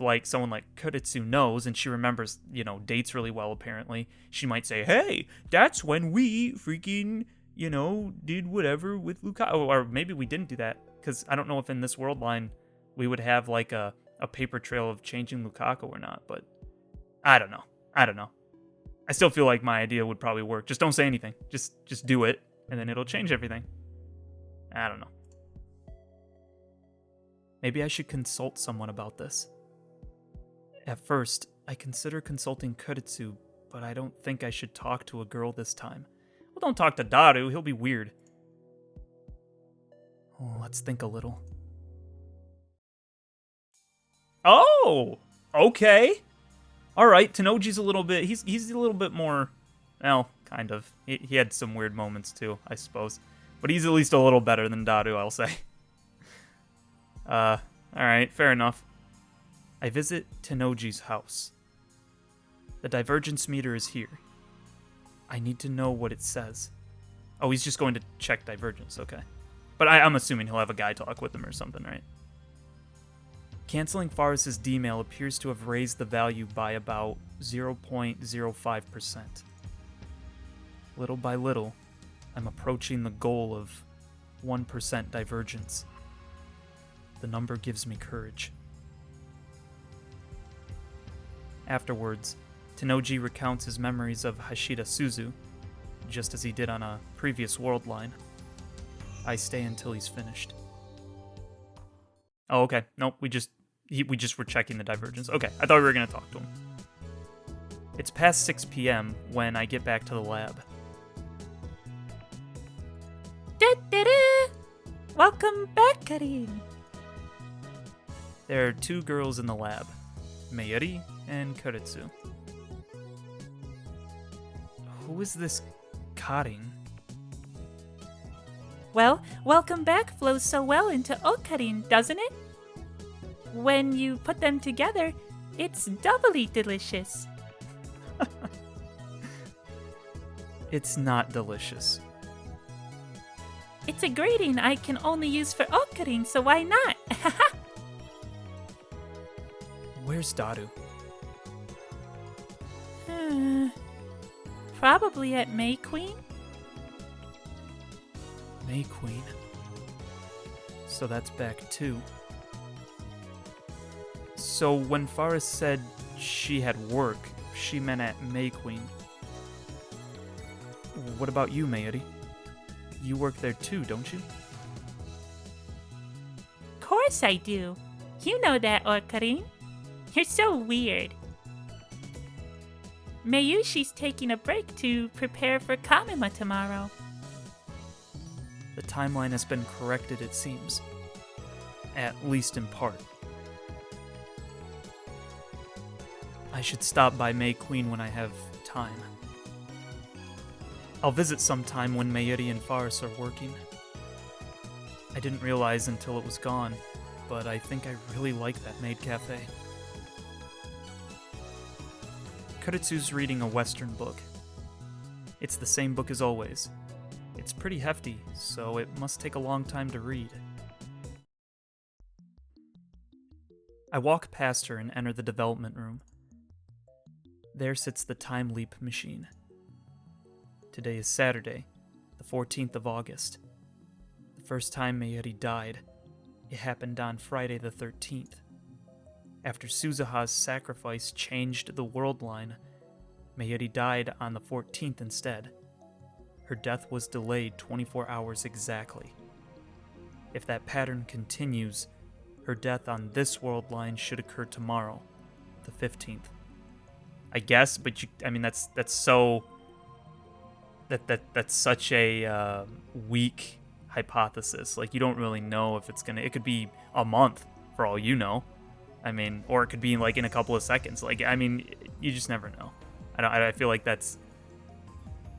like someone like Kuritsu knows and she remembers, dates really well, apparently, she might say, hey, that's when we freaking, did whatever with Lukako. Or maybe we didn't do that, because I don't know if in this world line we would have like a paper trail of changing Lukako or not, but I don't know. I still feel like my idea would probably work. Just don't say anything. Just do it, and then it'll change everything. I don't know. Maybe I should consult someone about this. At first, I consider consulting Kuritsu, but I don't think I should talk to a girl this time. Well, don't talk to Daru, he'll be weird. Oh, let's think a little. Oh, okay. Alright, Tenoji's a little bit, he's a little bit more, well, kind of. He had some weird moments too, I suppose. But he's at least a little better than Daru, I'll say. Alright, fair enough. I visit Tenoji's house. The divergence meter is here. I need to know what it says. Oh, he's just going to check divergence, okay. But I'm assuming he'll have a guy talk with him or something, right? Canceling Faris's D-mail appears to have raised the value by about 0.05%. Little by little, I'm approaching the goal of 1% divergence. The number gives me courage. Afterwards, Tenoji recounts his memories of Hashida Suzu, just as he did on a previous world line. I stay until he's finished. Oh, okay. Nope, we just were checking the divergence. Okay, I thought we were going to talk to him. It's past 6 p.m. when I get back to the lab. Da-da-da! Welcome back, Karin. There are two girls in the lab, Mayuri and Kuretsu. Who is this Karin? Well, welcome back flows so well into Okarin, doesn't it? When you put them together, it's doubly delicious. It's not delicious. It's a grading I can only use for Okarin, so why not? Where's Daru? Probably at May Queen? May Queen. So that's back too. So when Faris said she had work, she meant at May Queen. What about you, Mayuri? You work there too, don't you? Course I do. You know that, Okarin. You're so weird. Mayushi's taking a break to prepare for Kamima tomorrow. The timeline has been corrected, it seems. At least in part. I should stop by May Queen when I have time. I'll visit sometime when Mayuri and Faris are working. I didn't realize until it was gone, but I think I really like that maid cafe. Kuretsu's reading a Western book. It's the same book as always. It's pretty hefty, so it must take a long time to read. I walk past her and enter the development room. There sits the time leap machine. Today is Saturday, the 14th of August. The first time Mayuri died, it happened on Friday the 13th. After Suzuha's sacrifice changed the world line, Mayuri died on the 14th instead. Her death was delayed 24 hours exactly. If that pattern continues, her death on this world line should occur tomorrow, the 15th. I guess, but that's so... That's such a weak hypothesis. Like, you don't really know if it's gonna... It could be a month, for all you know. Or it could be, like, in a couple of seconds. Like, you just never know. I feel like that's...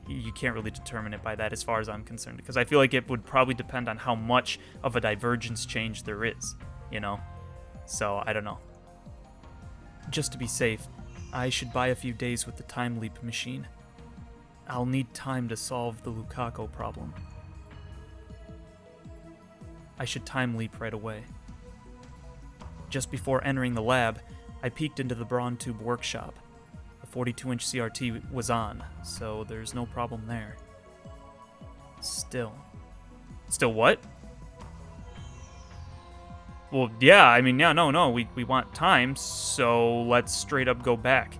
You can't really determine it by that as far as I'm concerned. Because I feel like it would probably depend on how much of a divergence change there is, you know? So, I don't know. Just to be safe, I should buy a few days with the time leap machine. I'll need time to solve the Lukaku problem. I should time leap right away. Just before entering the lab, I peeked into the Braun Tube workshop. The 42-inch CRT was on, so there's no problem there. Still what? Well, yeah, no, we want time, so let's straight up go back.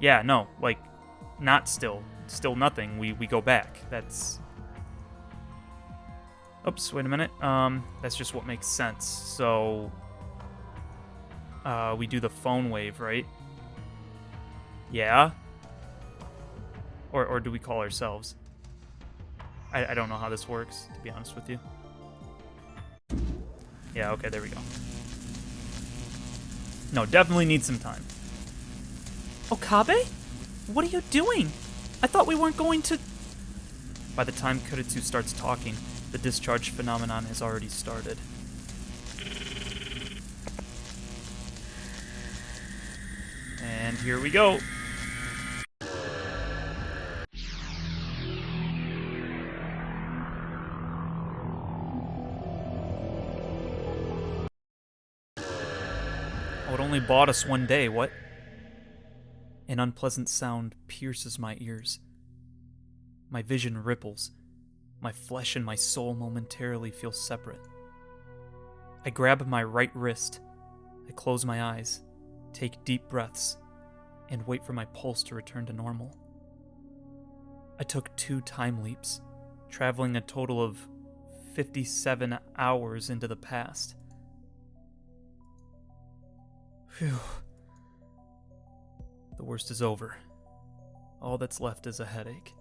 Yeah, no, like, not still nothing, we go back. That's... Oops, wait a minute, that's just what makes sense, so... we do the phone wave, right? Yeah? Or do we call ourselves? I don't know how this works, to be honest with you. Yeah, okay, there we go. No, definitely need some time. Okabe? What are you doing? I thought we weren't going to... By the time Kuretsu starts talking, the discharge phenomenon has already started. And here we go. Oh, it only bought us one day, what? An unpleasant sound pierces my ears. My vision ripples. My flesh and my soul momentarily feel separate. I grab my right wrist. I close my eyes, take deep breaths, and wait for my pulse to return to normal. I took 2 time leaps, traveling a total of 57 hours into the past. Phew. The worst is over. All that's left is a headache.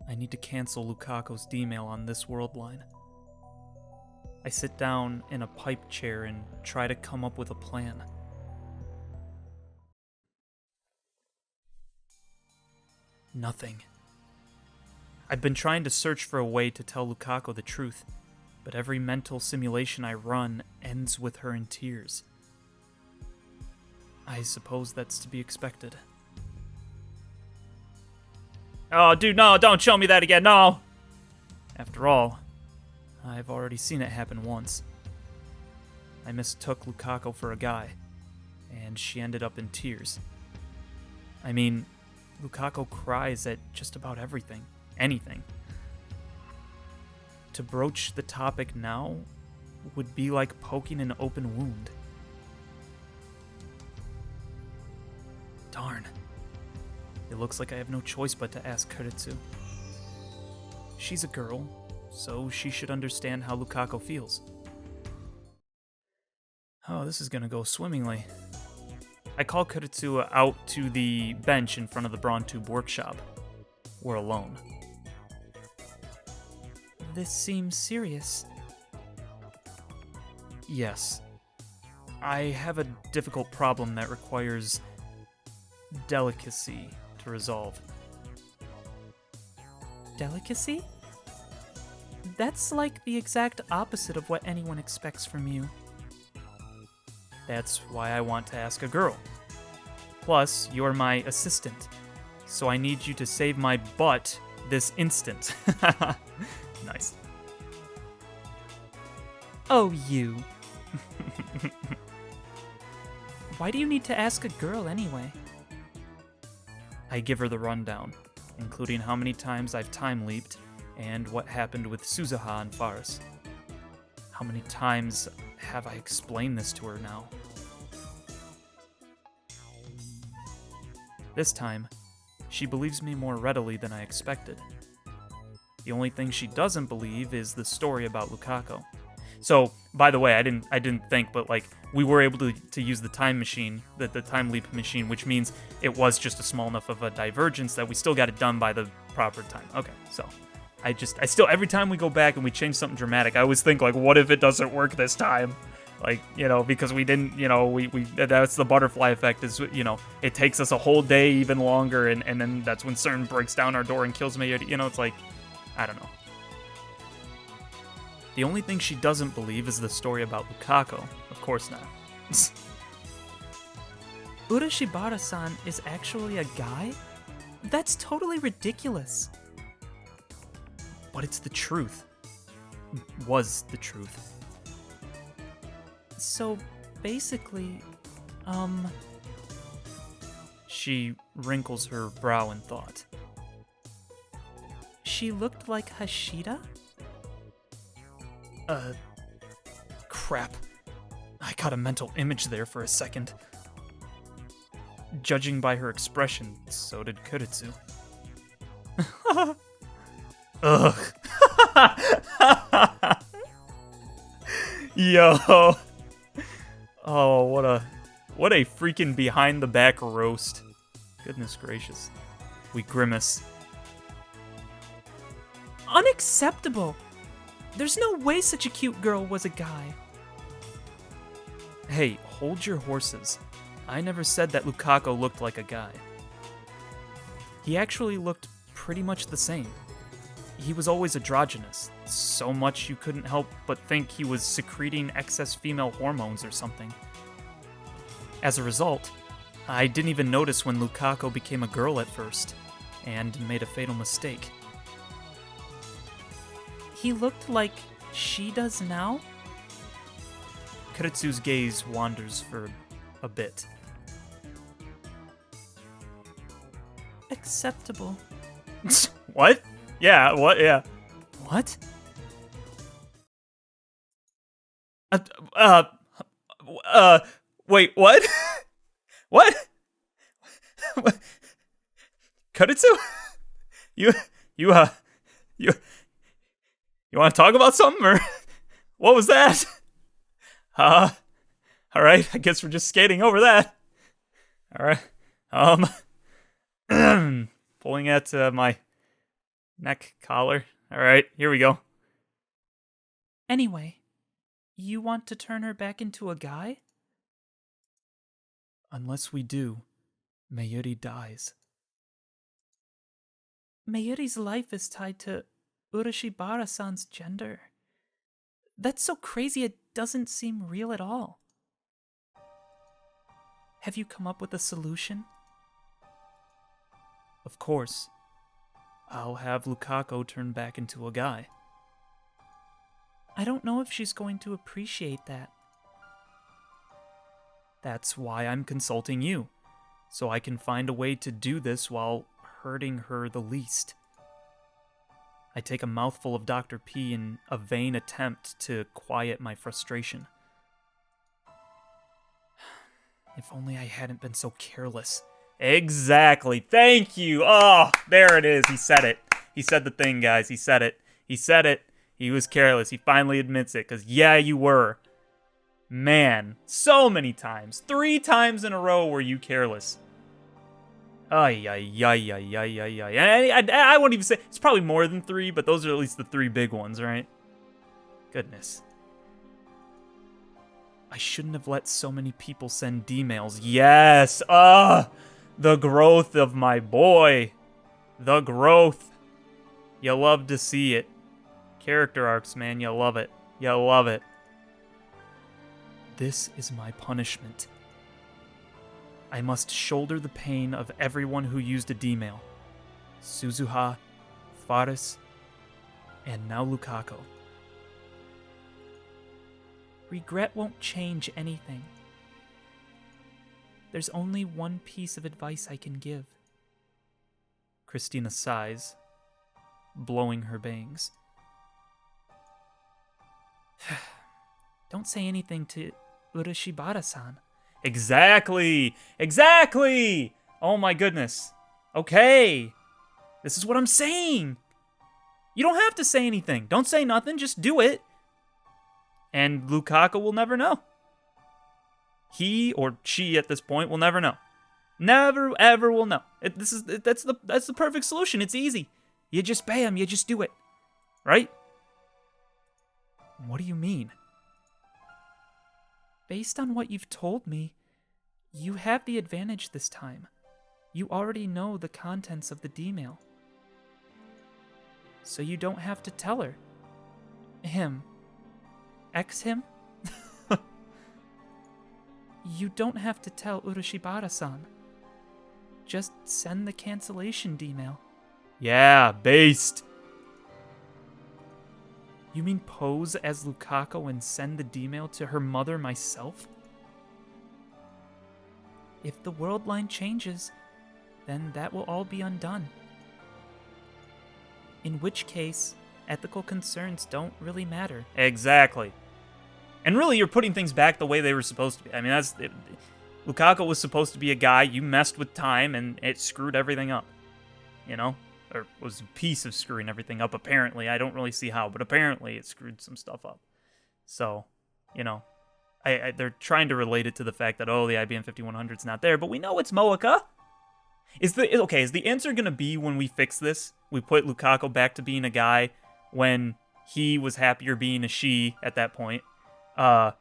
I need to cancel Lukako's D-mail on this world line. I sit down in a pipe chair and try to come up with a plan. Nothing. I've been trying to search for a way to tell Lukako the truth, but every mental simulation I run ends with her in tears. I suppose that's to be expected. Oh, dude, no, don't show me that again, no! After all, I've already seen it happen once. I mistook Lukako for a guy, and she ended up in tears. I mean, Lukako cries at just about everything. Anything. To broach the topic now would be like poking an open wound. Darn. It looks like I have no choice but to ask Kuretsu. She's a girl, so she should understand how Lukako feels. Oh, this is gonna go swimmingly. I call Kuretsu out to the bench in front of the Brawn Tube workshop. We're alone. This seems serious. Yes. I have a difficult problem that requires delicacy to resolve. Delicacy? That's like the exact opposite of what anyone expects from you. That's why I want to ask a girl. Plus, you're my assistant, so I need you to save my butt this instant. Nice. Oh, you. Why do you need to ask a girl anyway? I give her the rundown, including how many times I've time leaped and what happened with Suzuha and Faris. How many times have I explained this to her now? This time, she believes me more readily than I expected. The only thing she doesn't believe is the story about Lukako. So, by the way, I didn't think, but like we were able to use the time machine, the time leap machine, which means it was just a small enough of a divergence that we still got it done by the proper time. Okay, so I still every time we go back and we change something dramatic, I always think like, what if it doesn't work this time? Like, you know, because we didn't, you know, we that's the butterfly effect is, you know, it takes us a whole day even longer, and then that's when CERN breaks down our door and kills me. You know, it's like, I don't know. The only thing she doesn't believe is the story about Lukako. Of course not. Urashibara-san is actually a guy? That's totally ridiculous. But it's the truth. Was the truth. So, basically, She wrinkles her brow in thought. she looked like Hashida? Crap. I got a mental image there for a second. Judging by her expression, so did Kuretsu. Ugh. Yo. Oh, what a freaking behind the back roast. Goodness gracious. We grimace. Unacceptable! There's no way such a cute girl was a guy. Hey, hold your horses. I never said that Lukako looked like a guy. He actually looked pretty much the same. He was always androgynous, so much you couldn't help but think he was secreting excess female hormones or something. As a result, I didn't even notice when Lukako became a girl at first, and made a fatal mistake. He looked like she does now? Kuretsu's gaze wanders for a bit. Acceptable. What? Yeah, what? Yeah. What? Wait, what? What? What? Kuretsu? You, you want to talk about something, or what was that? All right, I guess we're just skating over that. All right, pulling at my neck collar. All right, here we go. Anyway, you want to turn her back into a guy? Unless we do, Mayuri dies. Mayuri's life is tied to Urashibara-san's gender. That's so crazy it doesn't seem real at all. Have you come up with a solution? Of course. I'll have Lukako turn back into a guy. I don't know if she's going to appreciate that. That's why I'm consulting you, so I can find a way to do this while hurting her the least. I take a mouthful of Dr. P in a vain attempt to quiet my frustration. If only I hadn't been so careless. Exactly. Thank you. Oh, there it is. He said it. He said the thing, guys. He said it. He said it. He was careless. He finally admits it, because yeah, you were. Man, so many times. 3 times in a row were you careless. Ay, ay, ay, ay, ay, ay, ay. I won't even say, it's probably more than 3, but those are at least the 3 big ones, right? Goodness. I shouldn't have let so many people send D-mails. Yes! The growth of my boy. The growth. You love to see it. Character arcs, man, you love it. You love it. This is my punishment. I must shoulder the pain of everyone who used a D-mail. Suzuha, Faris, and now Lukako. Regret won't change anything. There's only one piece of advice I can give. Christina sighs, blowing her bangs. Don't say anything to Urashibara-san. Exactly! Exactly! Oh my goodness. Okay. This is what I'm saying. You don't have to say anything. Don't say nothing. Just do it. And Lukako will never know. He or she at this point will never know. Never ever will know. That's the perfect solution. It's easy. You just bam, you just do it. Right? What do you mean? Based on what you've told me, you have the advantage this time. You already know the contents of the D-mail. So you don't have to tell her. Him. Him? You don't have to tell Urashibara-san. Just send the cancellation D-mail. Yeah, based. You mean pose as Lukako and send the D-mail to her mother myself? If the world line changes, then that will all be undone. In which case, ethical concerns don't really matter. Exactly. And really, you're putting things back the way they were supposed to be. I mean, Lukako was supposed to be a guy. You messed with time, and it screwed everything up. You know? Or was a piece of screwing everything up, apparently. I don't really see how, but apparently it screwed some stuff up. So, you know, they're trying to relate it to the fact that, oh, the IBM 5100's not there, but we know it's Moeka. Is the answer going to be when we fix this, we put Lukako back to being a guy when he was happier being a she at that point? Are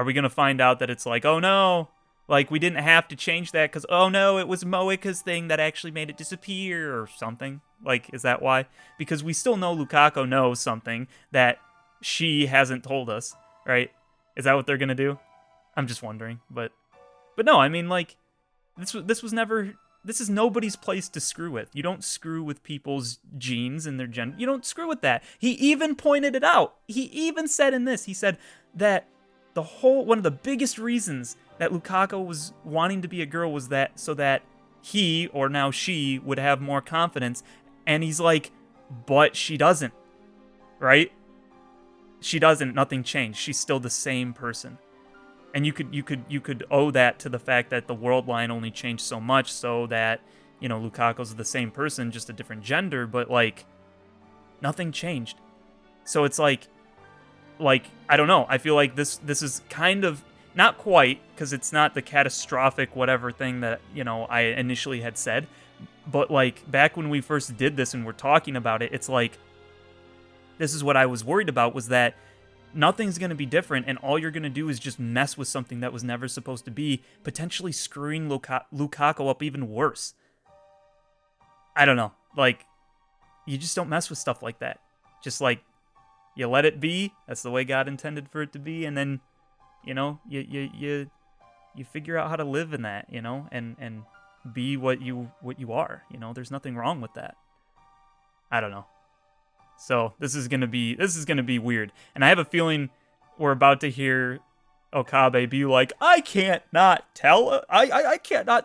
we going to find out that it's like, oh no, like we didn't have to change that because, oh no, it was Moeka's thing that actually made it disappear or something? Like, is that why? Because we still know Lukako knows something that she hasn't told us, right? Is that what they're going to do? I'm just wondering, but no, I mean, like, this is nobody's place to screw with. You don't screw with people's genes and their gender. You don't screw with that. He even pointed it out. He even said in this, he said that one of the biggest reasons that Lukaku was wanting to be a girl was that so that he, or now she, would have more confidence. And he's like, but she doesn't, right? She doesn't. Nothing changed. She's still the same person. And you could owe that to the fact that the world line only changed so much, so that, you know, Lukaku's the same person, just a different gender, but like nothing changed. So it's like I don't know. I feel like this is kind of not quite, because it's not the catastrophic whatever thing that, you know, I initially had said, but like back when we first did this and we're talking about it, it's like this is what I was worried about, was that nothing's going to be different, and all you're going to do is just mess with something that was never supposed to be, potentially screwing Lukaku up even worse. I don't know. Like, you just don't mess with stuff like that. Just like, you let it be. That's the way God intended for it to be, and then, you know, you figure out how to live in that, you know, and be what you are. You know, there's nothing wrong with that. I don't know. So this is gonna be weird, and I have a feeling we're about to hear Okabe be like, I can't not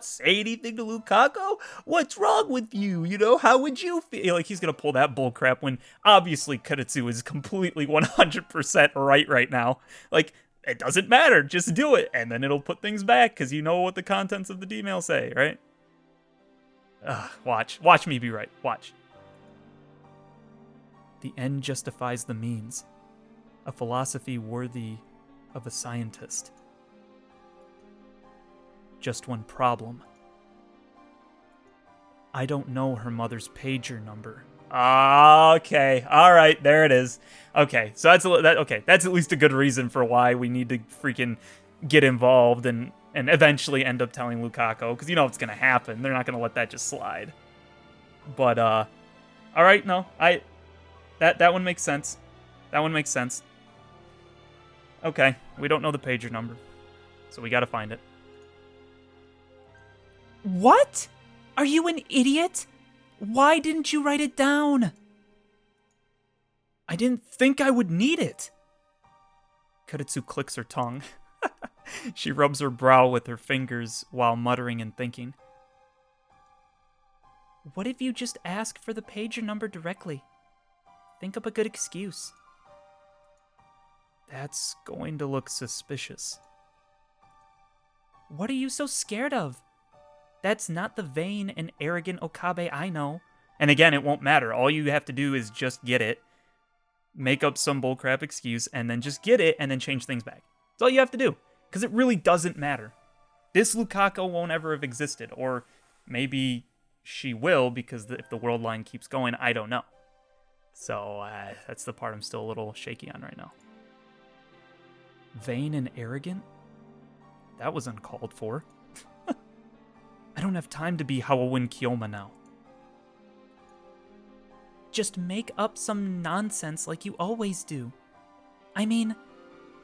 say anything to Lukaku. What's wrong with you? You know, how would you feel? Like, he's gonna pull that bullcrap when obviously Kudetsu is completely 100% right now. Like, it doesn't matter, just do it, and then it'll put things back because you know what the contents of the email say, right? Watch me be right. Watch. The end justifies the means, a philosophy worthy of a scientist. Just one problem. I don't know her mother's pager number. Okay, all right, there it is. Okay, so that's at least a good reason for why we need to freaking get involved and eventually end up telling Lukaku, because you know what's gonna happen. They're not gonna let that just slide. But all right, no, That one makes sense. That one makes sense. Okay, we don't know the pager number, so we gotta find it. What? Are you an idiot? Why didn't you write it down? I didn't think I would need it. Kudetsu clicks her tongue. She rubs her brow with her fingers while muttering and thinking. What if you just ask for the pager number directly? Think up a good excuse. That's going to look suspicious. What are you so scared of? That's not the vain and arrogant Okabe I know. And again, it won't matter. All you have to do is just get it, make up some bullcrap excuse, and then just get it, and then change things back. That's all you have to do, because it really doesn't matter. This Lukaku won't ever have existed, or maybe she will, because if the world line keeps going, I don't know. So that's the part I'm still a little shaky on right now. Vain and arrogant? That was uncalled for. I don't have time to be Hawawin Kyoma now. Just make up some nonsense like you always do. I mean,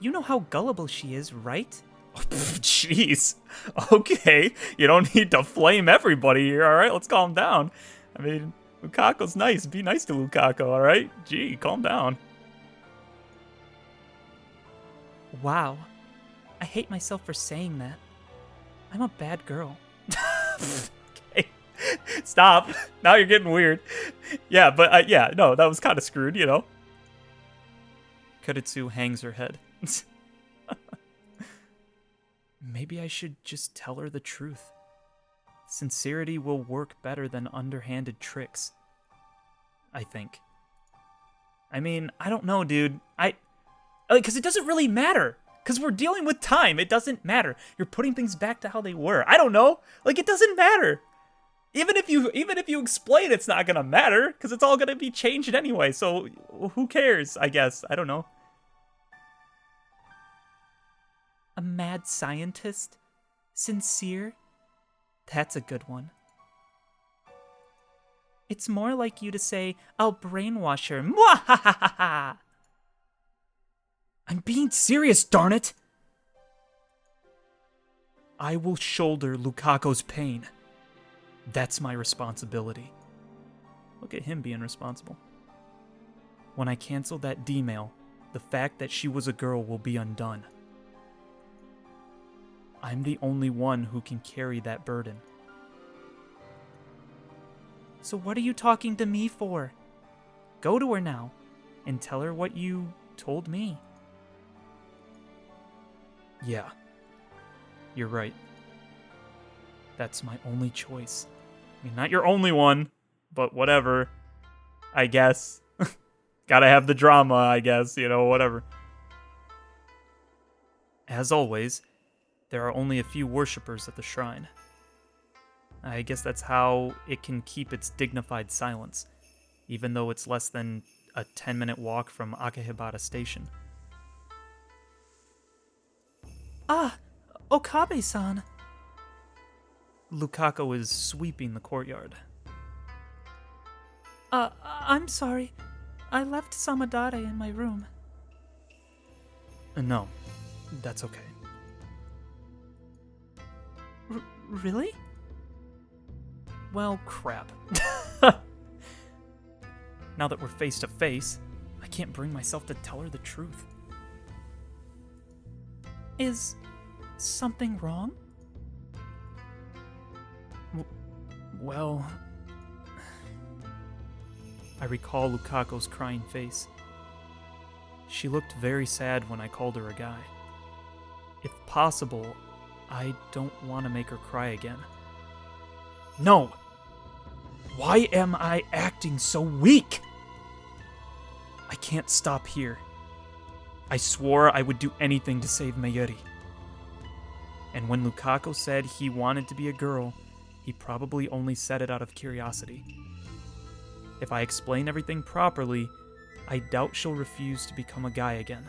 you know how gullible she is, right? Jeez. Okay, you don't need to flame everybody here, alright? Let's calm down. I mean, Lukaku's nice. Be nice to Lukaku, alright? Gee, calm down. Wow. I hate myself for saying that. I'm a bad girl. Okay. Stop. Now you're getting weird. Yeah, but no, that was kind of screwed, you know. Kudetsu hangs her head. Maybe I should just tell her the truth. Sincerity will work better than underhanded tricks, I think. I mean, I don't know, dude. Because it doesn't really matter. Because we're dealing with time. It doesn't matter. You're putting things back to how they were. I don't know. Like, it doesn't matter. Even if you explain, it's not gonna matter, because it's all gonna be changed anyway. So who cares? I guess. I don't know. A mad scientist? Sincere? That's a good one. It's more like you to say, I'll brainwash her. Mwahahaha! I'm being serious, darn it! I will shoulder Lukaku's pain. That's my responsibility. Look at him being responsible. When I cancel that D-mail, the fact that she was a girl will be undone. I'm the only one who can carry that burden. So what are you talking to me for? Go to her now and tell her what you told me. Yeah, you're right. That's my only choice. I mean, not your only one, but whatever. I guess. Gotta have the drama, I guess, whatever. As always, there are only a few worshippers at the shrine. I guess that's how it can keep its dignified silence, even though it's less than a 10-minute walk from Akahibara Station. Ah, Okabe-san. Lukako is sweeping the courtyard. I'm sorry. I left Samadare in my room. No, that's okay. Really? Well, crap. Now that we're face to face, I can't bring myself to tell her the truth. Is something wrong? Well, I recall Lukako's crying face. She looked very sad when I called her a guy. If possible, I don't want to make her cry again. No! Why am I acting so weak? I can't stop here. I swore I would do anything to save Mayuri. And when Lukako said he wanted to be a girl, he probably only said it out of curiosity. If I explain everything properly, I doubt she'll refuse to become a guy again.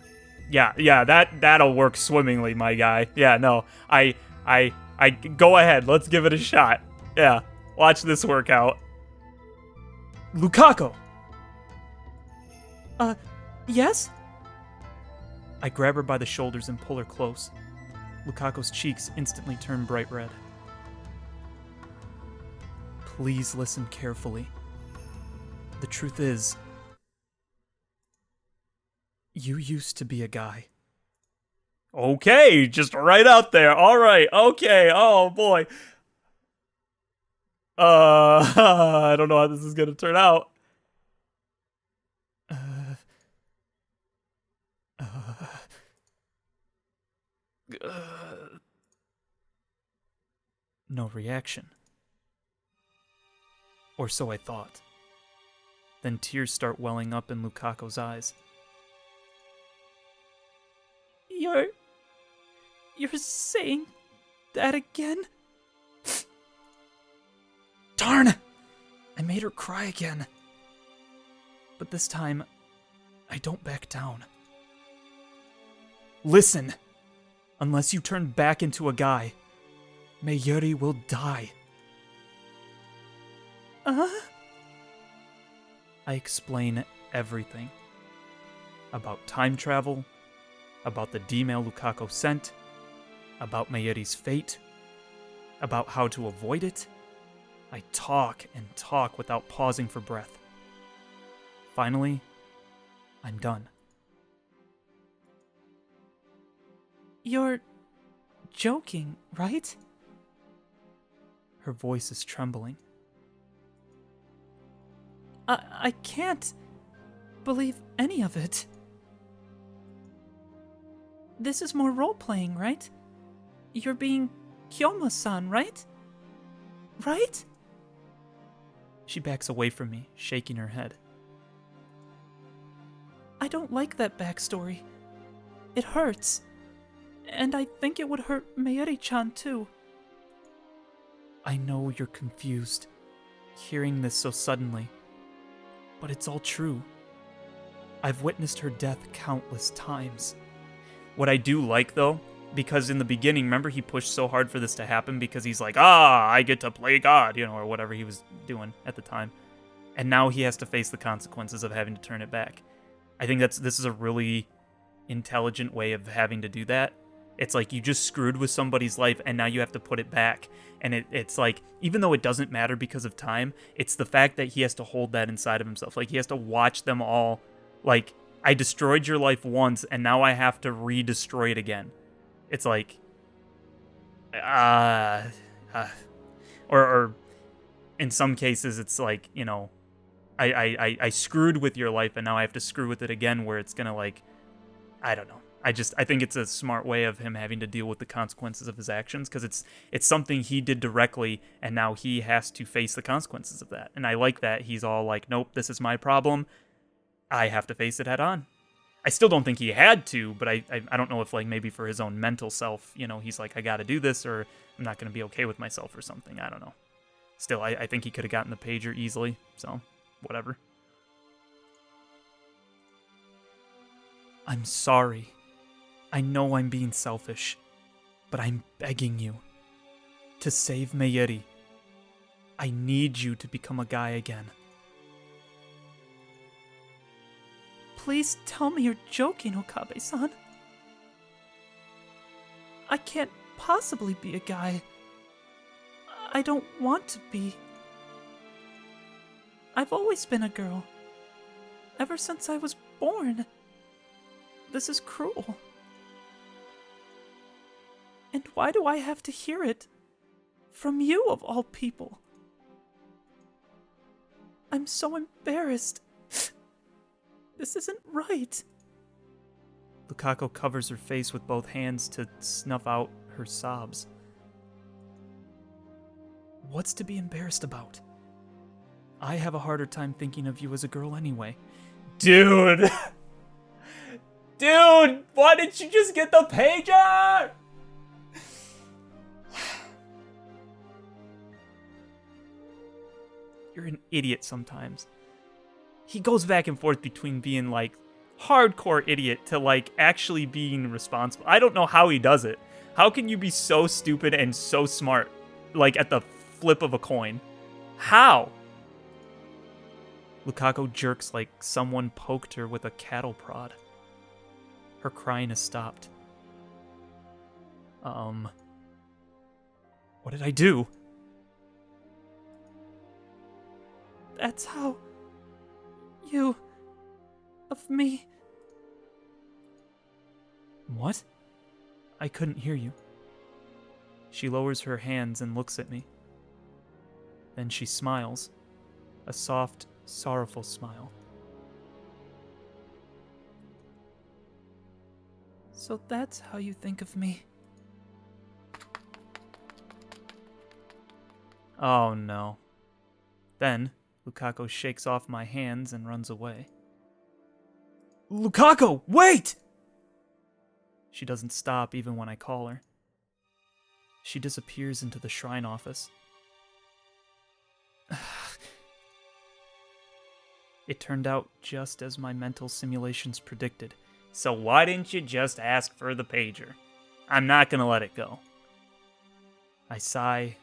Yeah, that'll work swimmingly, my guy. Yeah, no, I go ahead, let's give it a shot. Yeah, watch this work out. Lukako! Yes? I grab her by the shoulders and pull her close. Lukako's cheeks instantly turn bright red. Please listen carefully. The truth is, you used to be a guy. Okay, just right out there. All right, okay. Oh boy. I don't know how this is gonna turn out. No reaction. Or so I thought. Then tears start welling up in Lukako's eyes. You're saying that again? Darn! I made her cry again. But this time, I don't back down. Listen! Unless you turn back into a guy, Mayuri will die. I explain everything. About time travel, about the D-mail Lukako sent, about Mayuri's fate, about how to avoid it. I talk and talk without pausing for breath. Finally, I'm done. You're joking, right? Her voice is trembling. I can't believe any of it. This is more role-playing, right? You're being Kyoma-san, right? Right? She backs away from me, shaking her head. I don't like that backstory. It hurts. And I think it would hurt Mayuri-chan too. I know you're confused, hearing this so suddenly. But it's all true. I've witnessed her death countless times. What I do like, though, because in the beginning, remember he pushed so hard for this to happen because he's like, I get to play God, or whatever he was doing at the time. And now he has to face the consequences of having to turn it back. I think this is a really intelligent way of having to do that. It's like you just screwed with somebody's life and now you have to put it back. And it's like, even though it doesn't matter because of time, it's the fact that he has to hold that inside of himself. Like, he has to watch them all. Like, I destroyed your life once and now I have to re-destroy it again. It's like, uh, uh or in some cases it's like, I screwed with your life and now I have to screw with it again, where it's gonna like, I don't know. I think it's a smart way of him having to deal with the consequences of his actions, because it's something he did directly and now he has to face the consequences of that. And I like that he's all like, nope, this is my problem. I have to face it head on. I still don't think he had to, but I don't know if like maybe for his own mental self, he's like, I got to do this or I'm not going to be okay with myself or something. I don't know. Still, I think he could have gotten the pager easily, so whatever. I'm sorry. I know I'm being selfish, but I'm begging you to save Mayuri. I need you to become a guy again. Please tell me you're joking, Okabe-san. I can't possibly be a guy. I don't want to be. I've always been a girl. Ever since I was born. This is cruel. And why do I have to hear it? From you, of all people. I'm so embarrassed. This isn't right. Lukako covers her face with both hands to snuff out her sobs. What's to be embarrassed about? I have a harder time thinking of you as a girl anyway. Dude! Dude! Why didn't you just get the pager? You're an idiot sometimes. He goes back and forth between being like hardcore idiot to like actually being responsible. I don't know how he does it. How can you be so stupid and so smart, like at the flip of a coin? How? Lukako jerks like someone poked her with a cattle prod. Her crying has stopped. What did I do? That's how... you... of me... What? I couldn't hear you. She lowers her hands and looks at me. Then she smiles. A soft, sorrowful smile. So that's how you think of me. Oh no. Then, Lukako shakes off my hands and runs away. Lukako, wait! She doesn't stop even when I call her. She disappears into the shrine office. It turned out just as my mental simulations predicted. So why didn't you just ask for the pager? I'm not gonna let it go. I sigh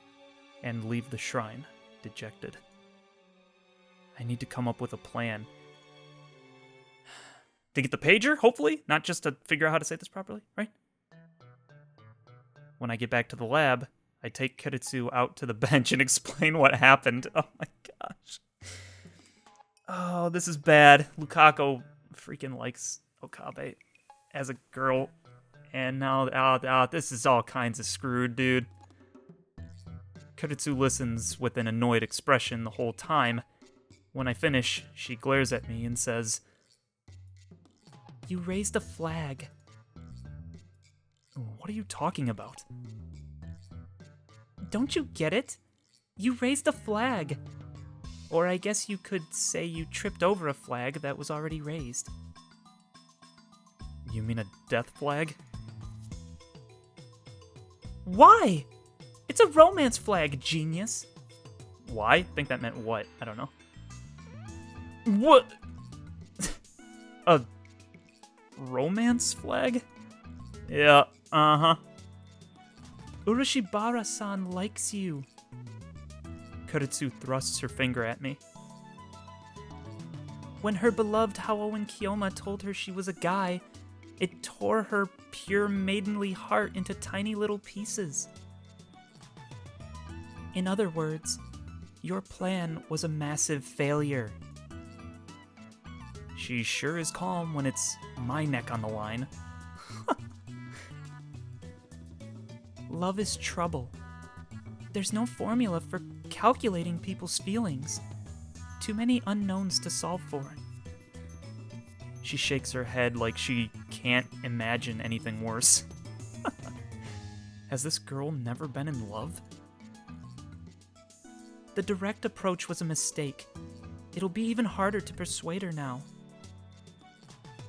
and leave the shrine, dejected. I need to come up with a plan. To get the pager, hopefully, not just to figure out how to say this properly, right? When I get back to the lab, I take Kiritsu out to the bench and explain what happened. Oh my gosh. Oh, this is bad. Lukako freaking likes Okabe as a girl. And now, this is all kinds of screwed, dude. Kiritsu listens with an annoyed expression the whole time. When I finish, she glares at me and says, "You raised a flag." What are you talking about? Don't you get it? You raised a flag. Or I guess you could say you tripped over a flag that was already raised. You mean a death flag? Why? It's a romance flag, genius. Why? I think that meant what? I don't know. What? A romance flag? Yeah, uh-huh. Urashibara-san likes you. Kiritsu thrusts her finger at me. When her beloved Haoen Kiyoma told her she was a guy, it tore her pure maidenly heart into tiny little pieces. In other words, your plan was a massive failure. She sure is calm when it's my neck on the line. Love is trouble. There's no formula for calculating people's feelings. Too many unknowns to solve for. She shakes her head like she can't imagine anything worse. Has this girl never been in love? The direct approach was a mistake. It'll be even harder to persuade her now.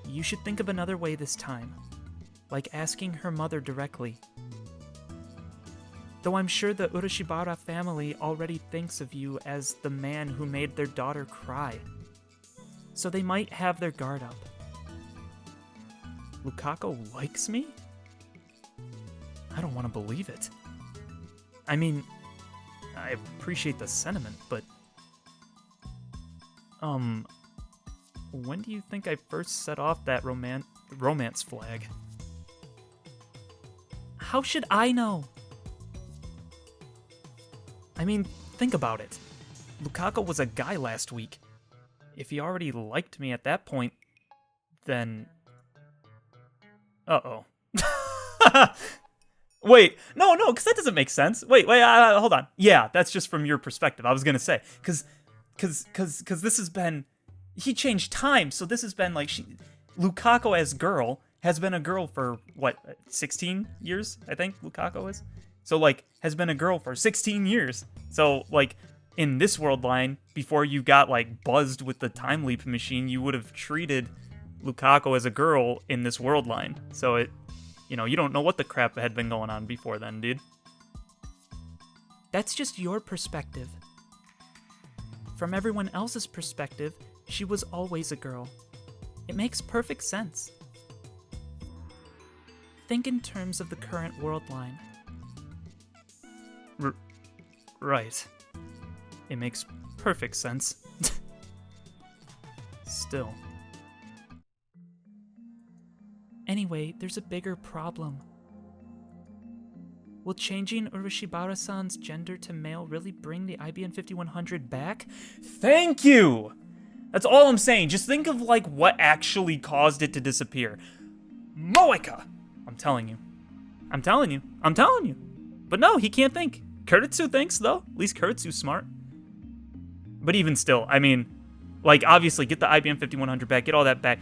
You should think of another way this time, like asking her mother directly. Though I'm sure the Urashibara family already thinks of you as the man who made their daughter cry, so they might have their guard up. Lukako likes me? I don't want to believe it. I mean, I appreciate the sentiment, but... when do you think I first set off that romance flag? How should I know? I mean, think about it. Lukako was a guy last week. If he already liked me at that point, then... Uh-oh. Wait, no, because that doesn't make sense. Wait, hold on. Yeah, that's just from your perspective. I was gonna say, because this has been... He changed time, so this has been like... Lukako as girl has been a girl for, 16 years, I think Lukako is? So, has been a girl for 16 years. So, in this world line, before you got, buzzed with the time leap machine, you would have treated Lukako as a girl in this world line. So it... you don't know what the crap had been going on before then, dude. That's just your perspective. From everyone else's perspective, she was always a girl. It makes perfect sense. Think in terms of the current world line. Right. It makes perfect sense. Still. Anyway, there's a bigger problem. Will changing Urashibara-san's gender to male really bring the IBN 5100 back? Thank you! That's all I'm saying. Just think of, what actually caused it to disappear. Moeka! I'm telling you. But no, he can't think. Kuretsu thinks, though. At least Kuretsu's smart. But even still, I mean, obviously, get the IBM 5100 back, get all that back.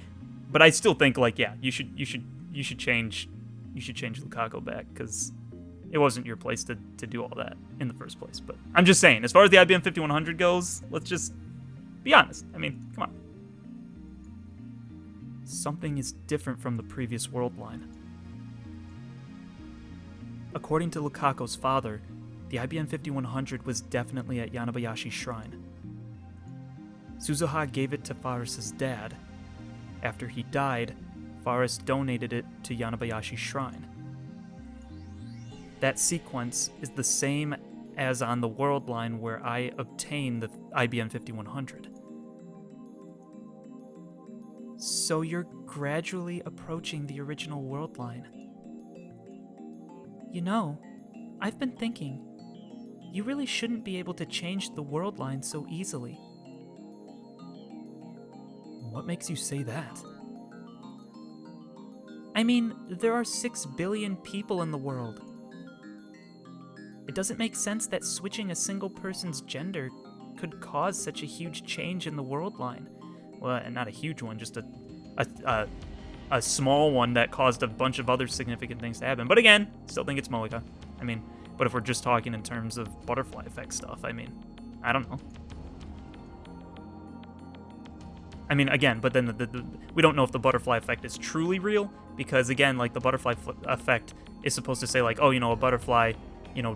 But I still think, yeah, you should change Lukako back, because it wasn't your place to do all that in the first place. But I'm just saying, as far as the IBM 5100 goes, let's just be honest. I mean, come on. Something is different from the previous world line. According to Lukako's father, the IBM 5100 was definitely at Yanabayashi Shrine. Suzuha gave it to Faris's dad. After he died, Faris donated it to Yanabayashi Shrine. That sequence is the same as on the world line where I obtained the IBM 5100. So you're gradually approaching the original world line. I've been thinking, you really shouldn't be able to change the world line so easily. What makes you say that? I mean, there are 6 billion people in the world. It doesn't make sense that switching a single person's gender could cause such a huge change in the world line. Well, not a huge one, just a small one that caused a bunch of other significant things to happen. But again, still think it's Moeka. I mean, but if we're just talking in terms of butterfly effect stuff, I mean, I don't know. I mean, again, but then we don't know if the butterfly effect is truly real, because again, the butterfly effect is supposed to say a butterfly,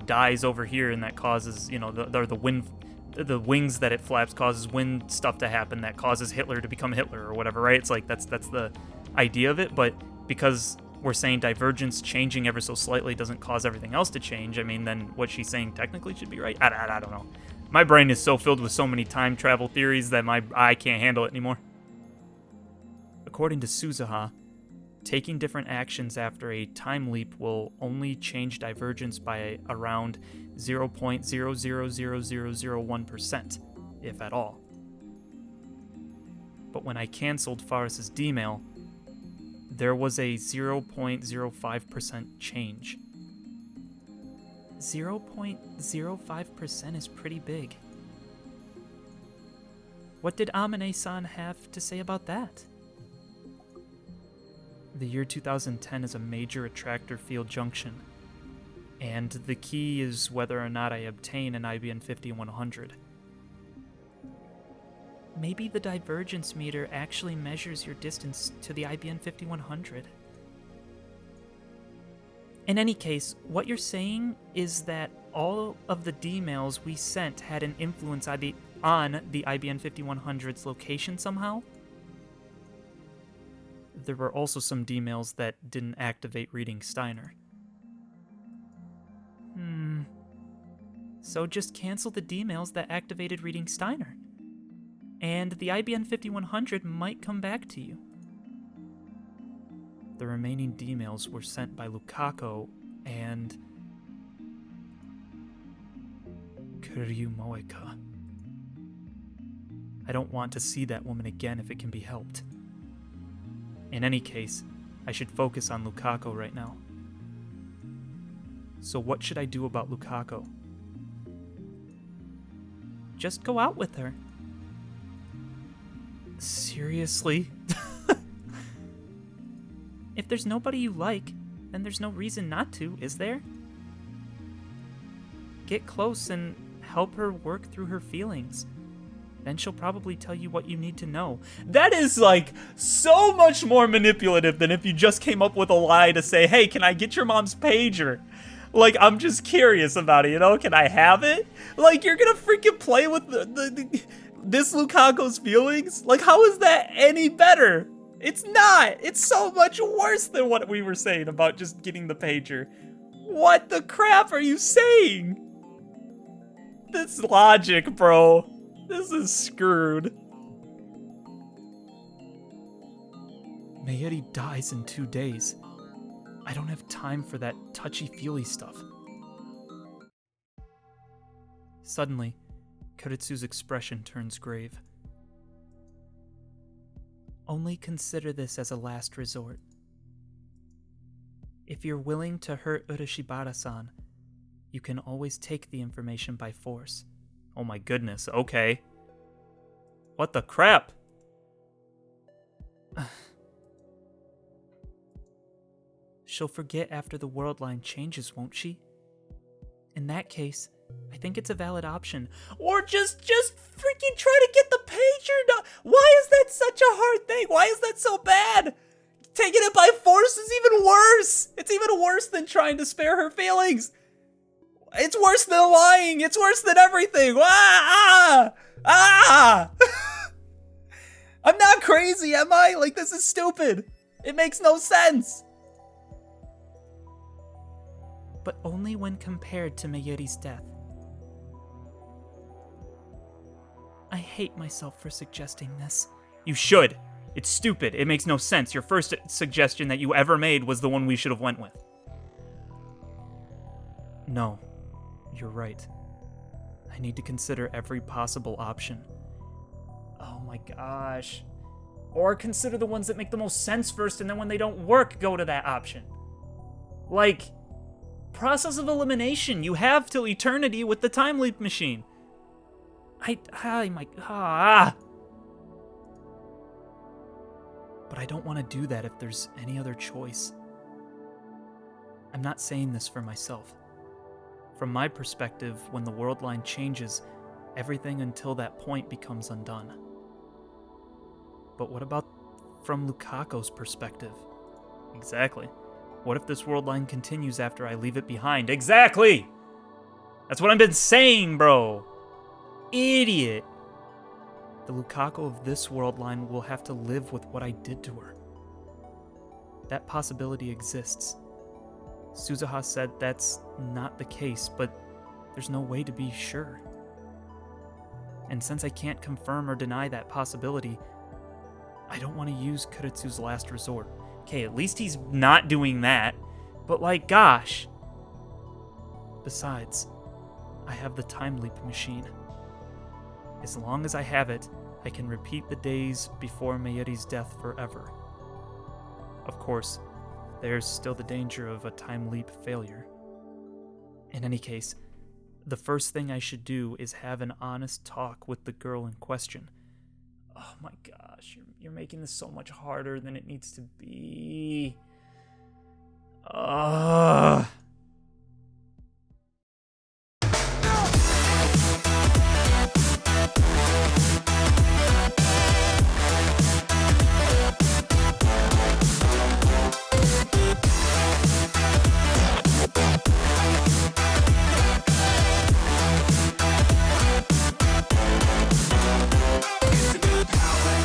dies over here, and that causes, the wings that it flaps causes wind stuff to happen that causes Hitler to become Hitler or whatever, right? It's that's the idea of it, but because we're saying divergence changing ever so slightly doesn't cause everything else to change, I mean, then what she's saying technically should be right? I don't know. My brain is so filled with so many time travel theories that I can't handle it anymore. According to Suzuha, taking different actions after a time leap will only change divergence by around 0.000001%, if at all. But when I cancelled Faris's D-mail, there was a 0.05% change. 0.05% is pretty big. What did Amane-san have to say about that? The year 2010 is a major attractor field junction, and the key is whether or not I obtain an IBN 5100. Maybe the divergence meter actually measures your distance to the IBN 5100. In any case, what you're saying is that all of the D-mails we sent had an influence on the IBN 5100's location somehow? There were also some D-mails that didn't activate reading Steiner. So just cancel the D-mails that activated reading Steiner, and the IBN 5100 might come back to you. The remaining D-mails were sent by Lukaku and Kuryumoeka. I don't want to see that woman again if it can be helped. In any case, I should focus on Lukaku right now. So what should I do about Lukaku? Just go out with her. Seriously? If there's nobody you like, then there's no reason not to, is there? Get close and help her work through her feelings. Then she'll probably tell you what you need to know. That is, like, so much more manipulative than if you just came up with a lie to say, hey, can I get your mom's pager? Like, I'm just curious about it, you know? Can I have it? Like, you're gonna freaking play with this Lukaku's feelings? Like, how is that any better? It's not. It's so much worse than what we were saying about just getting the pager. What the crap are you saying? This logic, bro. This is screwed. Mayuri dies in 2 days. I don't have time for that touchy-feely stuff. Suddenly, Kuritsu's expression turns grave. Only consider this as a last resort. If you're willing to hurt Urashibara-san, you can always take the information by force. Oh my goodness, okay. What the crap? She'll forget after the world line changes, won't she? In that case, I think it's a valid option. Or just freaking try to get the pager down. Why is that such a hard thing? Why is that so bad? Taking it by force is even worse. It's even worse than trying to spare her feelings. It's worse than lying. It's worse than everything. I'm not crazy, am I? Like, this is stupid. It makes no sense. But only when compared to Mayuri's death. I hate myself for suggesting this. You should. It's stupid. It makes no sense. Your first suggestion that you ever made was the one we should have went with. No, you're right. I need to consider every possible option. Oh my gosh. Or consider the ones that make the most sense first, and then when they don't work, go to that option. Like, process of elimination. You have till eternity with the time leap machine. But I don't want to do that if there's any other choice. I'm not saying this for myself. From my perspective, when the world line changes, everything until that point becomes undone. But what about from Lukaku's perspective? Exactly. What if this world line continues after I leave it behind? Exactly! That's what I've been saying, bro! Idiot! The Lukaku of this world line will have to live with what I did to her. That possibility exists. Suzuha said that's not the case, but there's no way to be sure. And since I can't confirm or deny that possibility, I don't want to use Kuritsu's last resort. Okay, at least he's not doing that, but like, gosh. Besides, I have the time leap machine. As long as I have it, I can repeat the days before Mayuri's death forever. Of course, there's still the danger of a time leap failure. In any case, the first thing I should do is have an honest talk with the girl in question. Oh my gosh, you're making this so much harder than it needs to be.